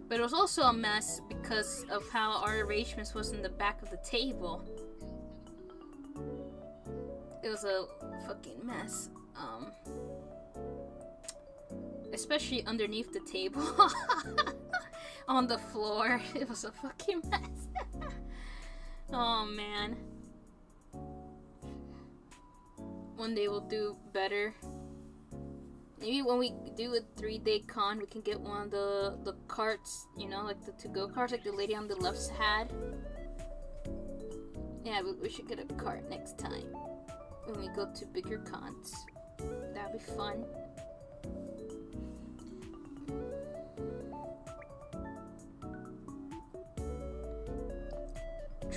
But it was also a mess because of how our arrangements was in the back of the table. It was a fucking mess. Especially underneath the table. On the floor. It was a fucking mess. Oh man. One day we'll do better. Maybe when we do a 3-day con, we can get one of the carts, you know, like the to-go carts, like the lady on the left had. Yeah, we should get a cart next time when we go to bigger cons. That'd be fun.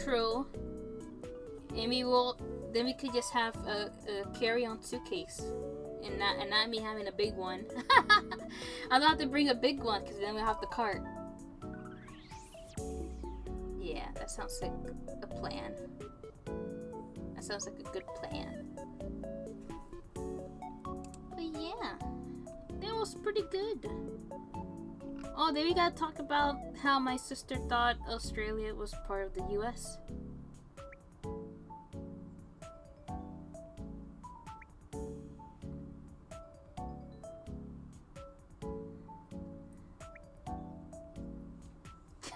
True. Maybe then we could just have a carry-on suitcase. And not me having a big one. I don't have to bring a big one because then we'll have the cart. Yeah, that sounds like a plan. That sounds like a good plan. But yeah, that was pretty good. Oh, then we gotta talk about how my sister thought Australia was part of the US.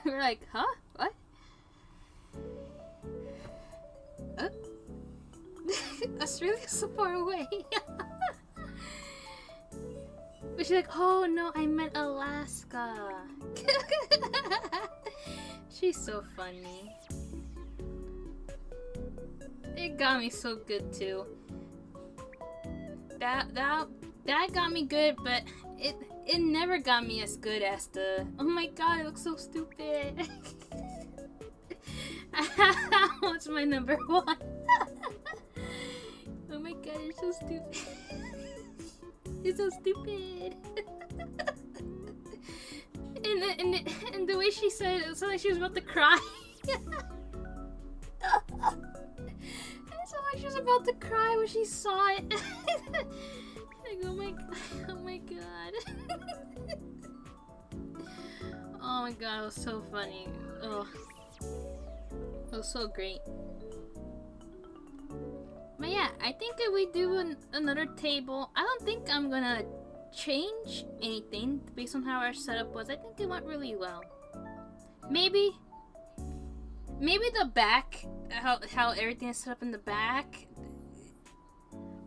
We're like, huh? What? Australia's so far away. But she's like, oh no, I meant Alaska. She's so funny. It got me so good too. That got me good, but it never got me as good as the, oh my god, it looks so stupid. What's my number one? Oh my god, you're so stupid. You're so stupid. and the way she said it sounded like she was about to cry. It sounded like she was about to cry when she saw it. Like, oh my god. Oh my god, it was so funny. Oh, it was so great. But yeah, I think if we do another table, I don't think I'm gonna change anything based on how our setup was. I think it went really well. Maybe the back, how everything is set up in the back,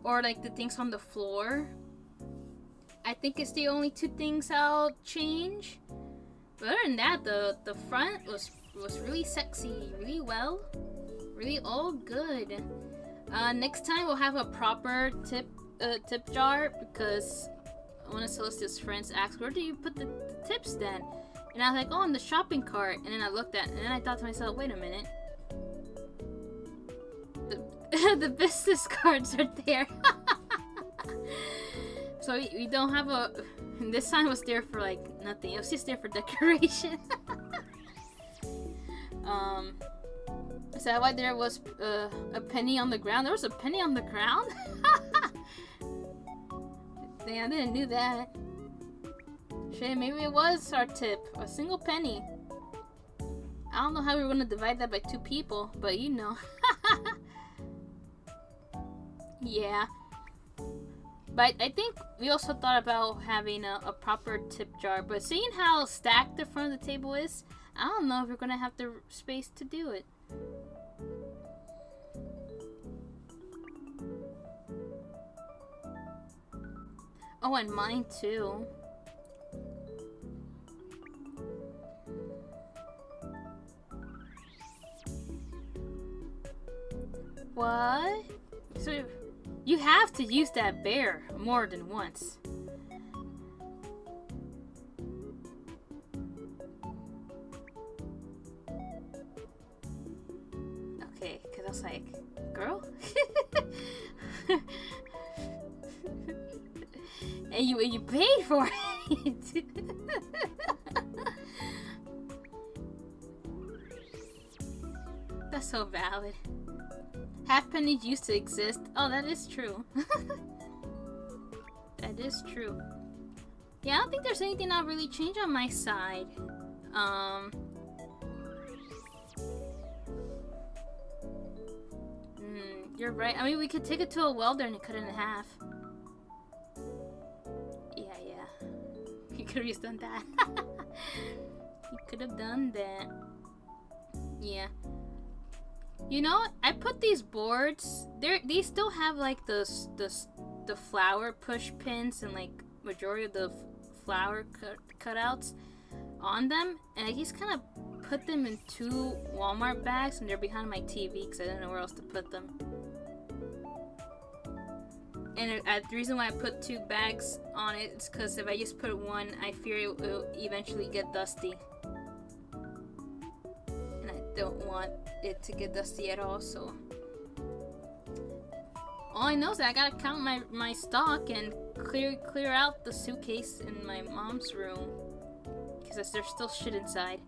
or like the things on the floor. I think it's the only two things I'll change. But other than that, the front was really sexy, really well, really all good. Next time we'll have a proper tip jar because one of Celestia's friends asked, where do you put the tips then? And I was like, oh, in the shopping cart. And then I looked at it, and then I thought to myself, wait a minute. The business cards are there. So we don't have a... This sign was there for like nothing. It was just there for decoration. So why there was a penny on the ground? There was a penny on the ground? Damn, I didn't know that. Shit, maybe it was our tip. A single penny. I don't know how we were gonna divide that by 2 people, but you know. Yeah. But I think we also thought about having a proper tip jar. But seeing how stacked the front of the table is, I don't know if we're gonna have the space to do it. Oh, and mine too. What? So you have to use that bear more than once. Okay, because I was like, girl? and you paid for it. That's so valid. Halfpennies used to exist. Oh, that is true. That is true. Yeah, I don't think there's anything I'll really change on my side. You're right. I mean, we could take it to a welder and cut it in half. Yeah. You could have just done that. You could have done that. Yeah. You know, I put these boards. They still have like the flower push pins and like majority of the flower cutouts on them, and I just kind of put them in 2 Walmart bags, and they're behind my TV because I didn't know where else to put them. And the reason why I put 2 bags on it is because if I just put one, I fear it will eventually get dusty. And I don't want it to get dusty at all, so... All I know is that I gotta count my stock and clear out the suitcase in my mom's room. Because there's still shit inside.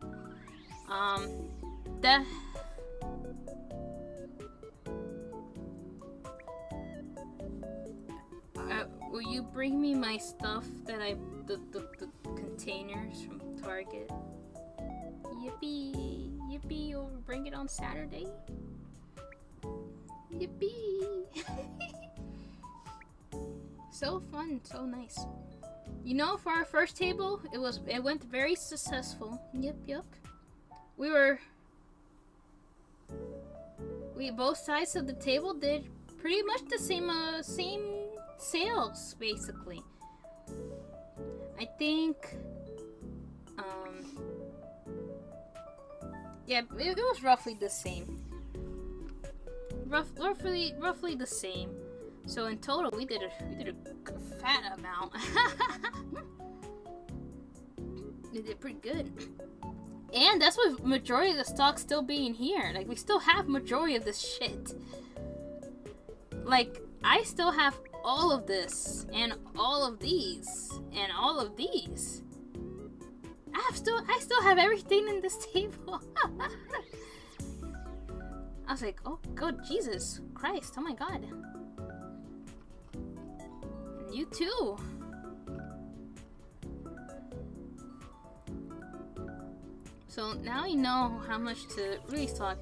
Will you bring me my stuff that the containers from Target? Yippee! Yippee! You'll bring it on Saturday? Yippee! So fun, so nice. You know, for our first table, it went very successful. Yep. We both sides of the table did pretty much the same sales, basically. I think, yeah, it was roughly the same. Roughly the same. So in total, we did a fat amount. We did pretty good. And that's with majority of the stock still being here. Like, we still have majority of this shit. Like, I still have all of this, and all of these, and all of these. I still have everything in this table. I was like, oh God, Jesus Christ, oh my God. And you too. So now you know how much to really stock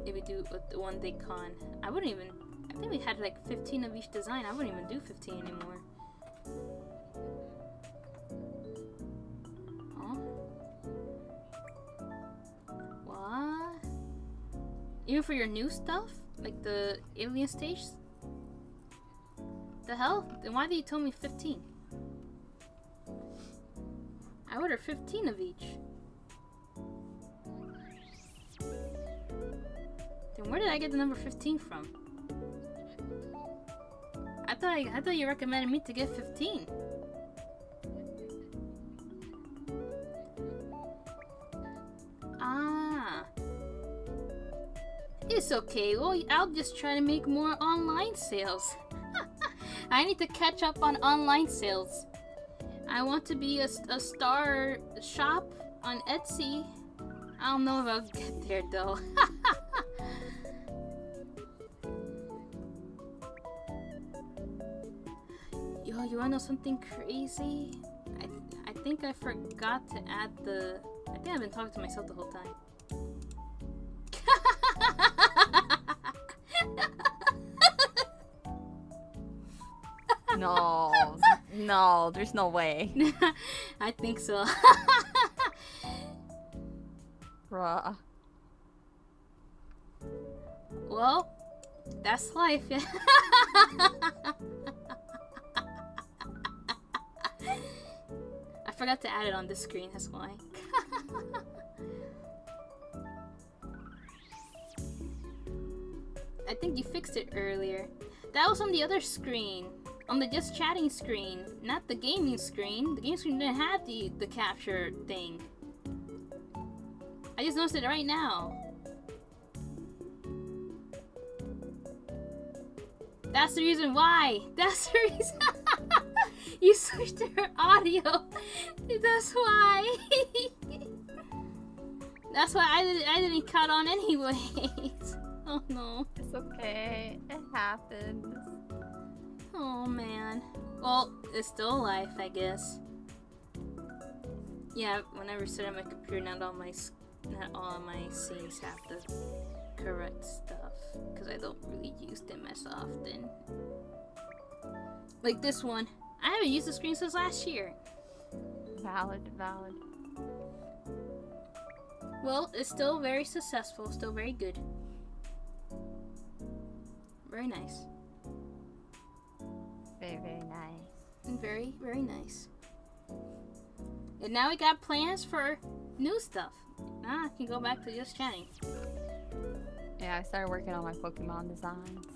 if we do a 1-day con. I think we had like 15 of each design. I wouldn't even do 15 anymore. Oh. What? Even for your new stuff? Like the alien stage? The hell? Then why did you tell me 15? I ordered 15 of each. Then where did I get the number 15 from? I thought you recommended me to get 15. Ah. It's okay. Well, I'll just try to make more online sales. I need to catch up on online sales. I want to be a star shop on Etsy. I don't know if I'll get there though. Yo, you wanna know something crazy? I think I forgot to add the... I think I've been talking to myself the whole time. No, there's no way. I think so. Bruh. Well, that's life. I forgot to add it on the screen, that's why. I think you fixed it earlier. That was on the other screen. On the just chatting screen, not the gaming screen. The gaming screen didn't have the capture thing. I just noticed it right now. That's the reason why. That's the reason. You switched to her audio. That's why. That's why I didn't cut on anyways. Oh no. It's okay. It happens. Oh man. Well, it's still alive, I guess. Yeah, when I reset my computer, not all my scenes have the correct stuff, because I don't really use them as often. Like this one, I haven't used the screen since last year. Valid, valid. Well, it's still very successful, still very good. Very nice. Very, very nice. And very, very nice. And now we got plans for new stuff. Now I can go back to just chatting. Yeah, I started working on my Pokemon designs.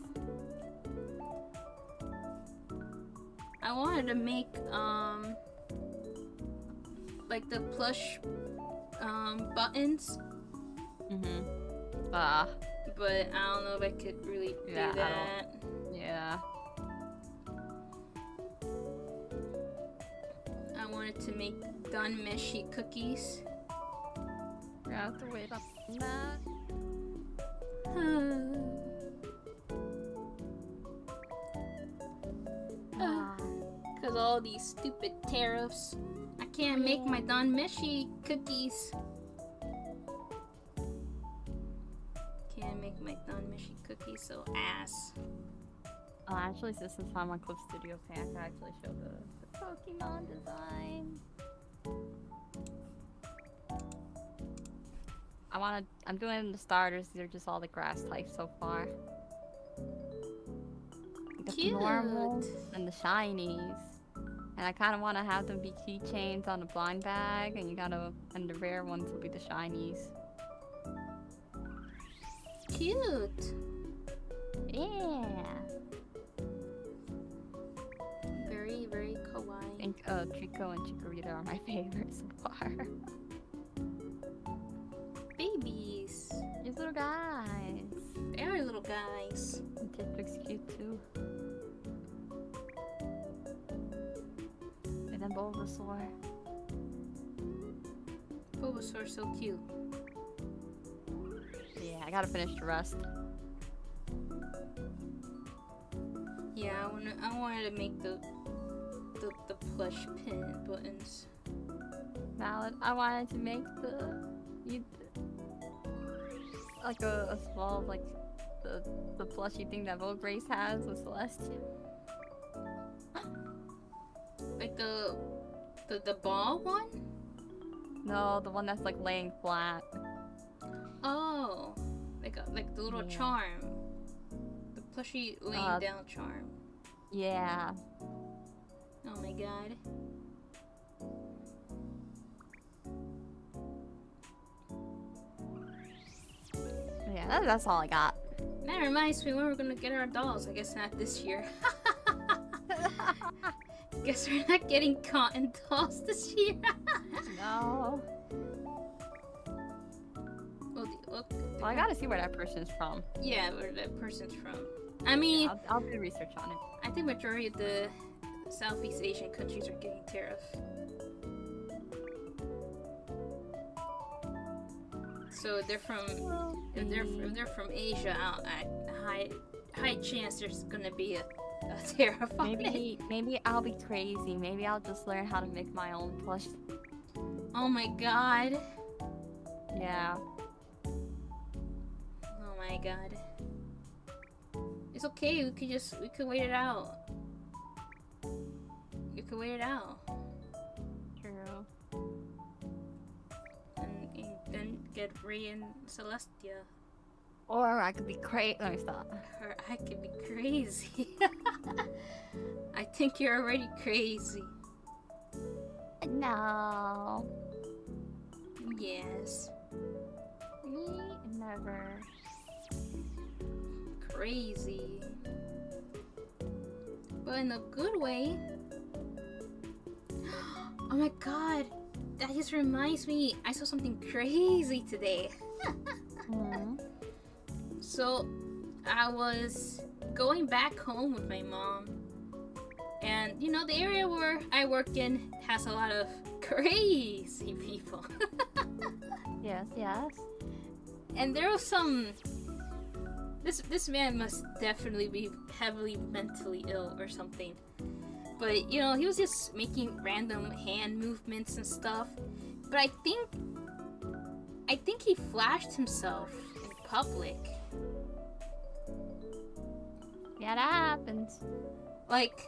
I wanted to make like the plush buttons. But I don't know if I could really do that. Yeah. I wanted to make done meshy cookies. We have to wait up on that. Cause all these stupid tariffs. I can't make my done meshy cookies. Can't make my done meshy cookies, so ass. Oh, actually, since it's on my Clip Studio page, I can actually show the Pokemon design. I'm doing the starters. These are just all the grass types so far. The Cute. normal and the shinies. And I kind of want to have them be keychains on the blind bag, and and the rare ones will be the shinies. Cute. Yeah. Very, very kawaii. I think Trico and Chikorita are my favorites so far. Babies. These little guys. They are little guys. And Tip looks cute too. And then Bulbasaur. Bulbasaur's so cute. Yeah, I gotta finish the rest. Yeah, I wanted to make the plush pin buttons. Valid. I wanted to make like a small the plushy thing that Vogue Grace has with Celestia. Like the ball one? No, the one that's like laying flat. Oh, like the little charm. The plushy laying down charm. Yeah. Oh my god. Yeah, that's all I got. That reminds me when we're gonna get our dolls. I guess not this year. Guess we're not getting cotton dolls this year. No. Well, I gotta see where that person is from. Yeah, where that person's from. I mean, Yeah, I'll do research on it. I think majority of the Southeast Asian countries are getting tariff. So they're from if they're from Asia, high chance there's gonna be a tariff on it. Maybe I'll be crazy. Maybe I'll just learn how to make my own plush. Oh my god. Yeah. Oh my god. It's okay. We could wait it out. You could wait it out. True. And then get Ray and Celestia. Or I could be crazy. Let me stop. Or I could be crazy. I think you're already crazy. No. Yes. Me? Never. Crazy. But in a good way. Oh my god. That just reminds me. I saw something crazy today. So, I was going back home with my mom. And, you know, the area where I work in has a lot of crazy people. Yes, yes. And there was some. This man must definitely be heavily mentally ill or something. But you know, he was just making random hand movements and stuff. But I think he flashed himself in public. Yeah, that happens. Like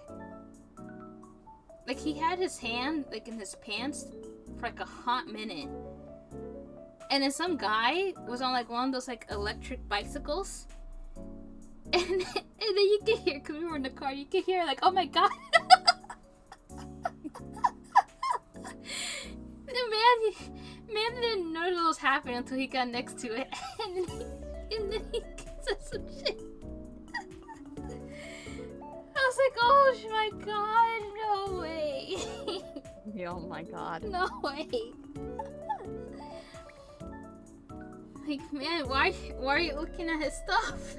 he had his hand like in his pants for like a hot minute. And then some guy was on like one of those like electric bicycles. And then you could hear, because we were in the car, you could hear like, oh my god. The man didn't know what was happening until he got next to it. And then he said some shit. I was like, oh my god, no way. Oh my god. No way. Like, man, why are you looking at his stuff?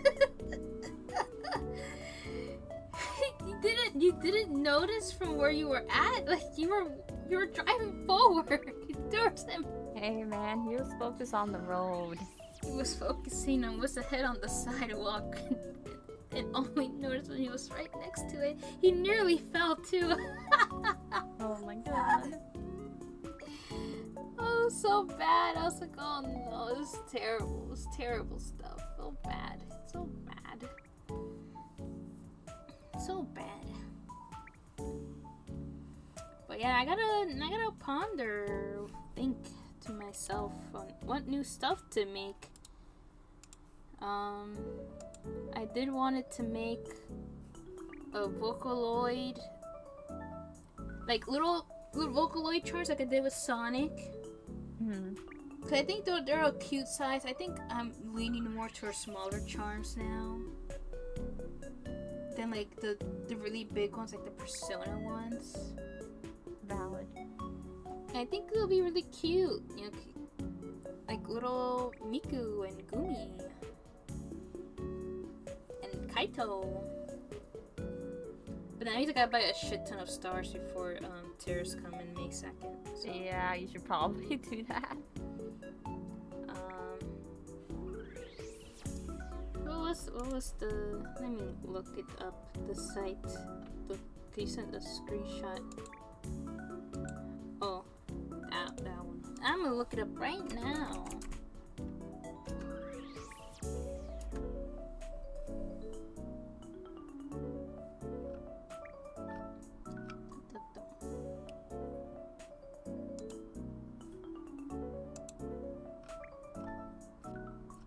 You didn't notice from where you were at? Like, you were driving forward towards him. Hey man, he was focused on the road. He was focusing on what's ahead on the sidewalk and only noticed when he was right next to it. He nearly fell too. Oh my god. Oh, so bad. I was like, oh no, this is terrible. This is terrible stuff. So bad. So bad. So bad. But yeah, I gotta ponder, think to myself on what new stuff to make. I did wanted to make a Vocaloid, like little Vocaloid charts like I did with Sonic. Cause I think they're a cute size. I think I'm leaning more towards smaller charms now than like the really big ones, like the Persona ones. Valid. I think they'll be really cute, you know, like little Miku and Gumi and Kaito. But then I need to gotta buy a shit ton of stars before Tears come in May 2nd. So. Yeah, you should probably do that. What was the? Let me look it up. The site. You sent a screenshot. Oh, that one. I'm gonna look it up right now.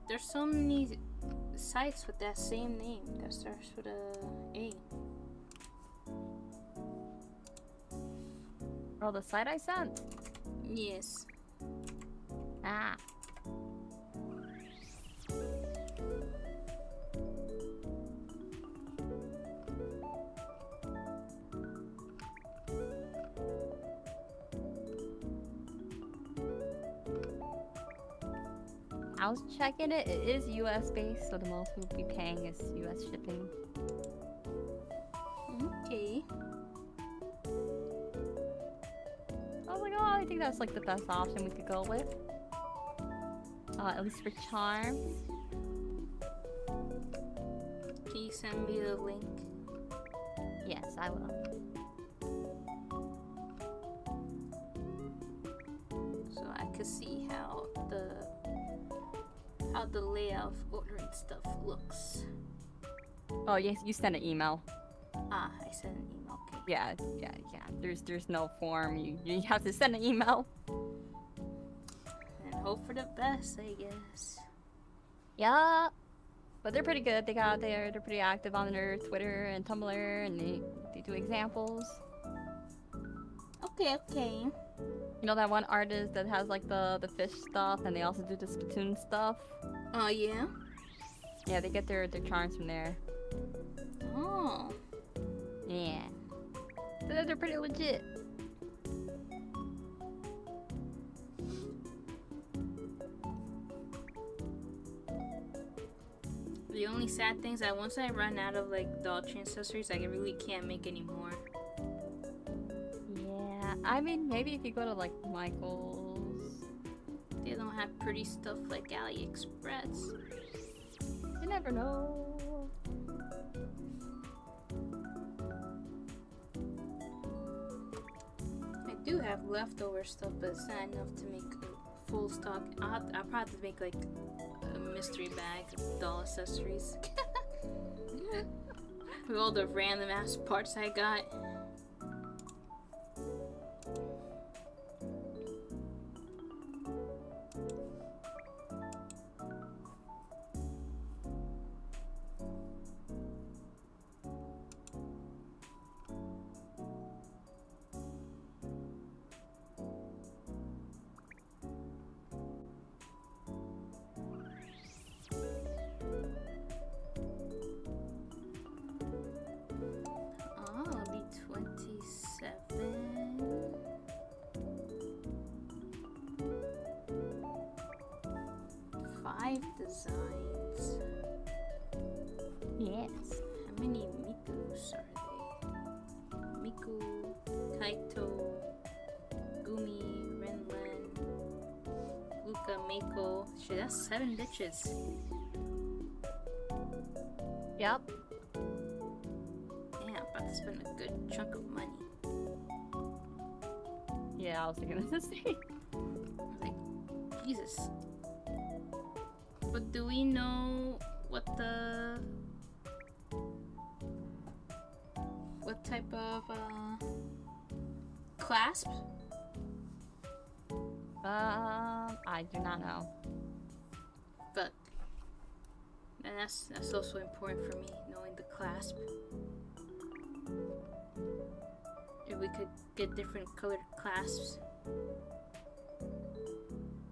There's so many sites with that same name that starts with a. Oh, the site I sent? Yes. Ah. I was checking it. It is US based, so the most we'll be paying is US shipping. Okay. I was like, oh, I think that's like the best option we could go with. At least for charms. Can you send me the link? Yes, I will. So I could see how the layout of ordering stuff looks. Oh, yes, you sent an email. Ah, I sent an email. Okay. Yeah. There's no form. You have to send an email. And hope for the best, I guess. Yeah. But they're pretty good. They're pretty active on their Twitter and Tumblr, and they do examples. Okay. You know that one artist that has like the fish stuff, and they also do the Splatoon stuff? Oh, yeah? Yeah, they get their charms from there. Oh. Yeah. They're pretty legit. The only sad thing is that once I run out of like doll chain accessories, I really can't make any more. Yeah, I mean, maybe if you go to like Michael's. They don't don't have pretty stuff like AliExpress. You never know. I do have leftover stuff, but it's not enough to make a full stock. I'll probably have to make like a mystery bag of doll accessories. With all the random ass parts I got. Designs. Yes. How many Mikus are they? Miku, Kaito, Gumi, Renlen, Luka, Mako. Shit, that's 7 bitches. Yep. Yeah, I'm about to spend a good chunk of money. Yeah, I was gonna say. I was like, Jesus. But do we know what type of clasp? I do not know. But and that's also important for me, knowing the clasp. If we could get different colored clasps.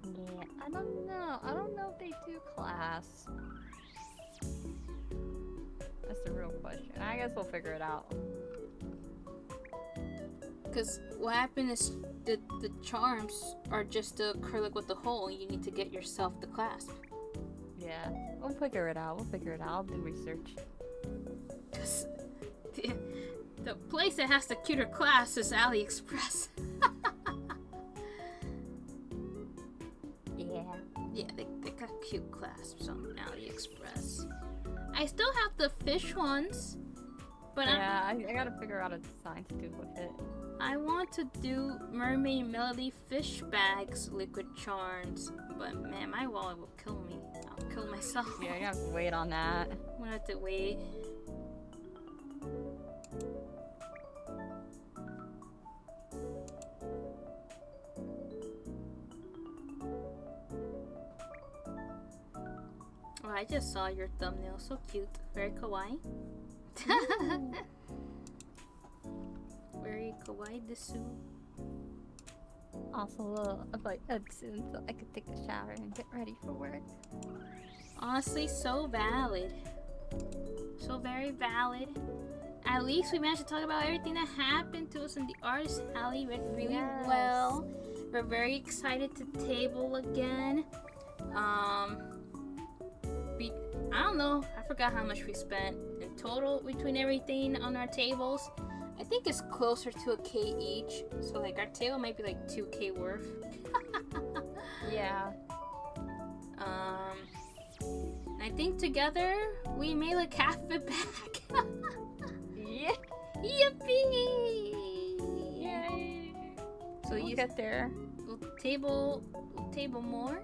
Yeah, I don't know. I don't know if they do class. That's the real question. I guess we'll figure it out. Because what happened is the charms are just the acrylic with the hole, and you need to get yourself the clasp. Yeah, we'll figure it out. We'll figure it out. I'll do research. Because the place that has the cuter clasp is AliExpress. Yeah, they got cute clasps on AliExpress. I still have the fish ones, but yeah, I gotta figure out a design to do with it. I want to do Mermaid Melody fish bags, liquid charms, but man, my wallet will kill me. I'll kill myself. Yeah, you have to wait on that. I'm gonna have to wait. Oh, I just saw your thumbnail. So cute. Very kawaii. Very kawaii desu. Also, about head soon so I could take a shower and get ready for work. Honestly, so valid. So very valid. At least we managed to talk about everything that happened to us in the Artist Alley really well. We're very excited to table again. I don't know. I forgot how much we spent in total between everything on our tables. I think it's closer to $1,000 each. So like our table might be like $2,000 worth. Yeah. And I think together we made like half of it back. Yeah. Yippee! Yay! So we'll get there. We'll table more.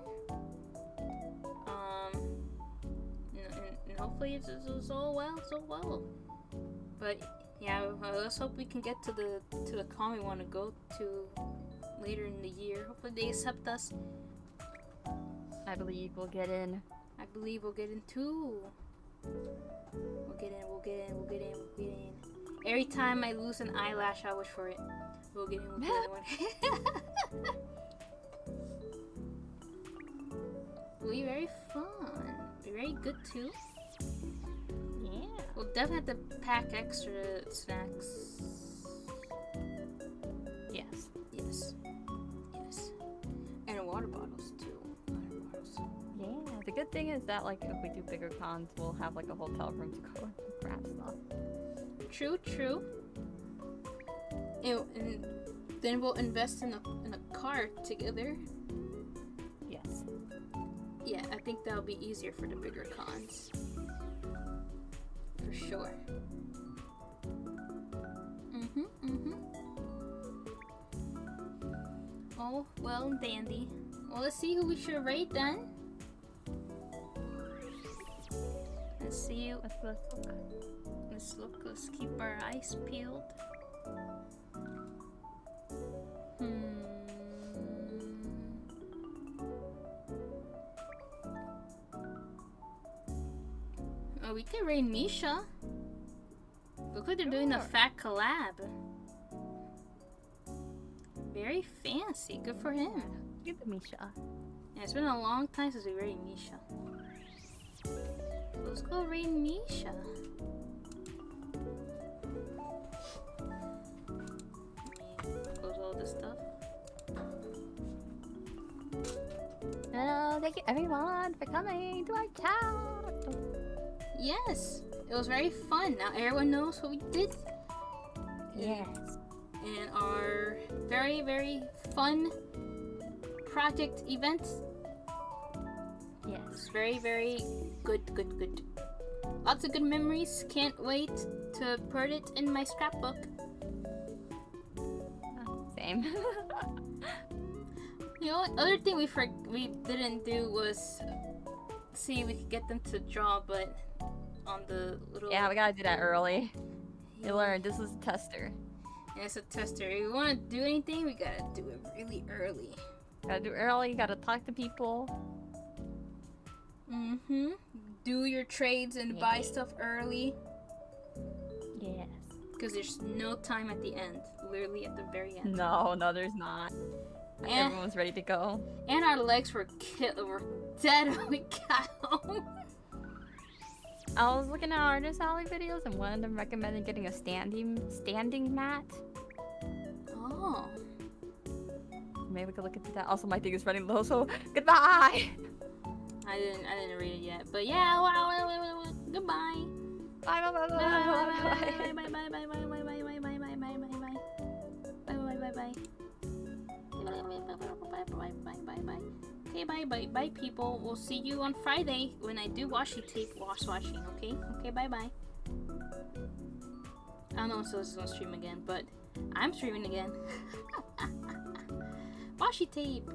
And hopefully it's all well. But yeah, let's hope we can get to the con we want to go to later in the year. Hopefully they accept us. I believe we'll get in. I believe we'll get in too. We'll get in. Every time I lose an eyelash, I wish for it. We'll get in. It'll be very fun. Be very good too. Yeah. We'll definitely have to pack extra snacks. Yes. And water bottles too. Yeah. The good thing is that like if we do bigger cons, we'll have like a hotel room to go and grab stuff. True. And then we'll invest in a car together. Yes. Yeah, I think that'll be easier for the bigger cons. For sure. Oh, well, dandy. Well, let's see who we should rate then. Let's see. Let's look. Let's keep our eyes peeled. Oh, we could rate Misha. Look like they're doing a fat collab. Very fancy. Good for him. Give it Misha. Yeah, it's been a long time since we rated Misha. Let's go rate Misha. Let me close all this stuff. Hello, thank you everyone for coming to our chat. Yes, it was very fun. Now everyone knows what we did. Yes. And our very, very fun project event. Yes. It's very, very good. Lots of good memories. Can't wait to put it in my scrapbook. Same. You know, other thing we didn't do was see if we could get them to draw, but on the little... Yeah, we gotta do that early. You learned, this is a tester. Yeah, it's a tester. If we want to do anything, we gotta do it really early. Gotta do it early, you gotta talk to people. Do your trades and buy stuff early. Yes. Because there's no time at the end. Literally at the very end. No, there's not. And, everyone's ready to go. And our legs were dead when we got home. I was looking at Artist Alley videos and one of them recommended getting a standing mat. Oh. Maybe we could look into that. Also, my thing is running low, so goodbye. I didn't read it yet, but yeah. Goodbye. Bye bye bye bye bye bye bye bye. Okay, bye people. We'll see you on Friday when I do washi tape washing. Okay, bye. I don't know if this is gonna stream again, but I'm streaming again. Washi tape.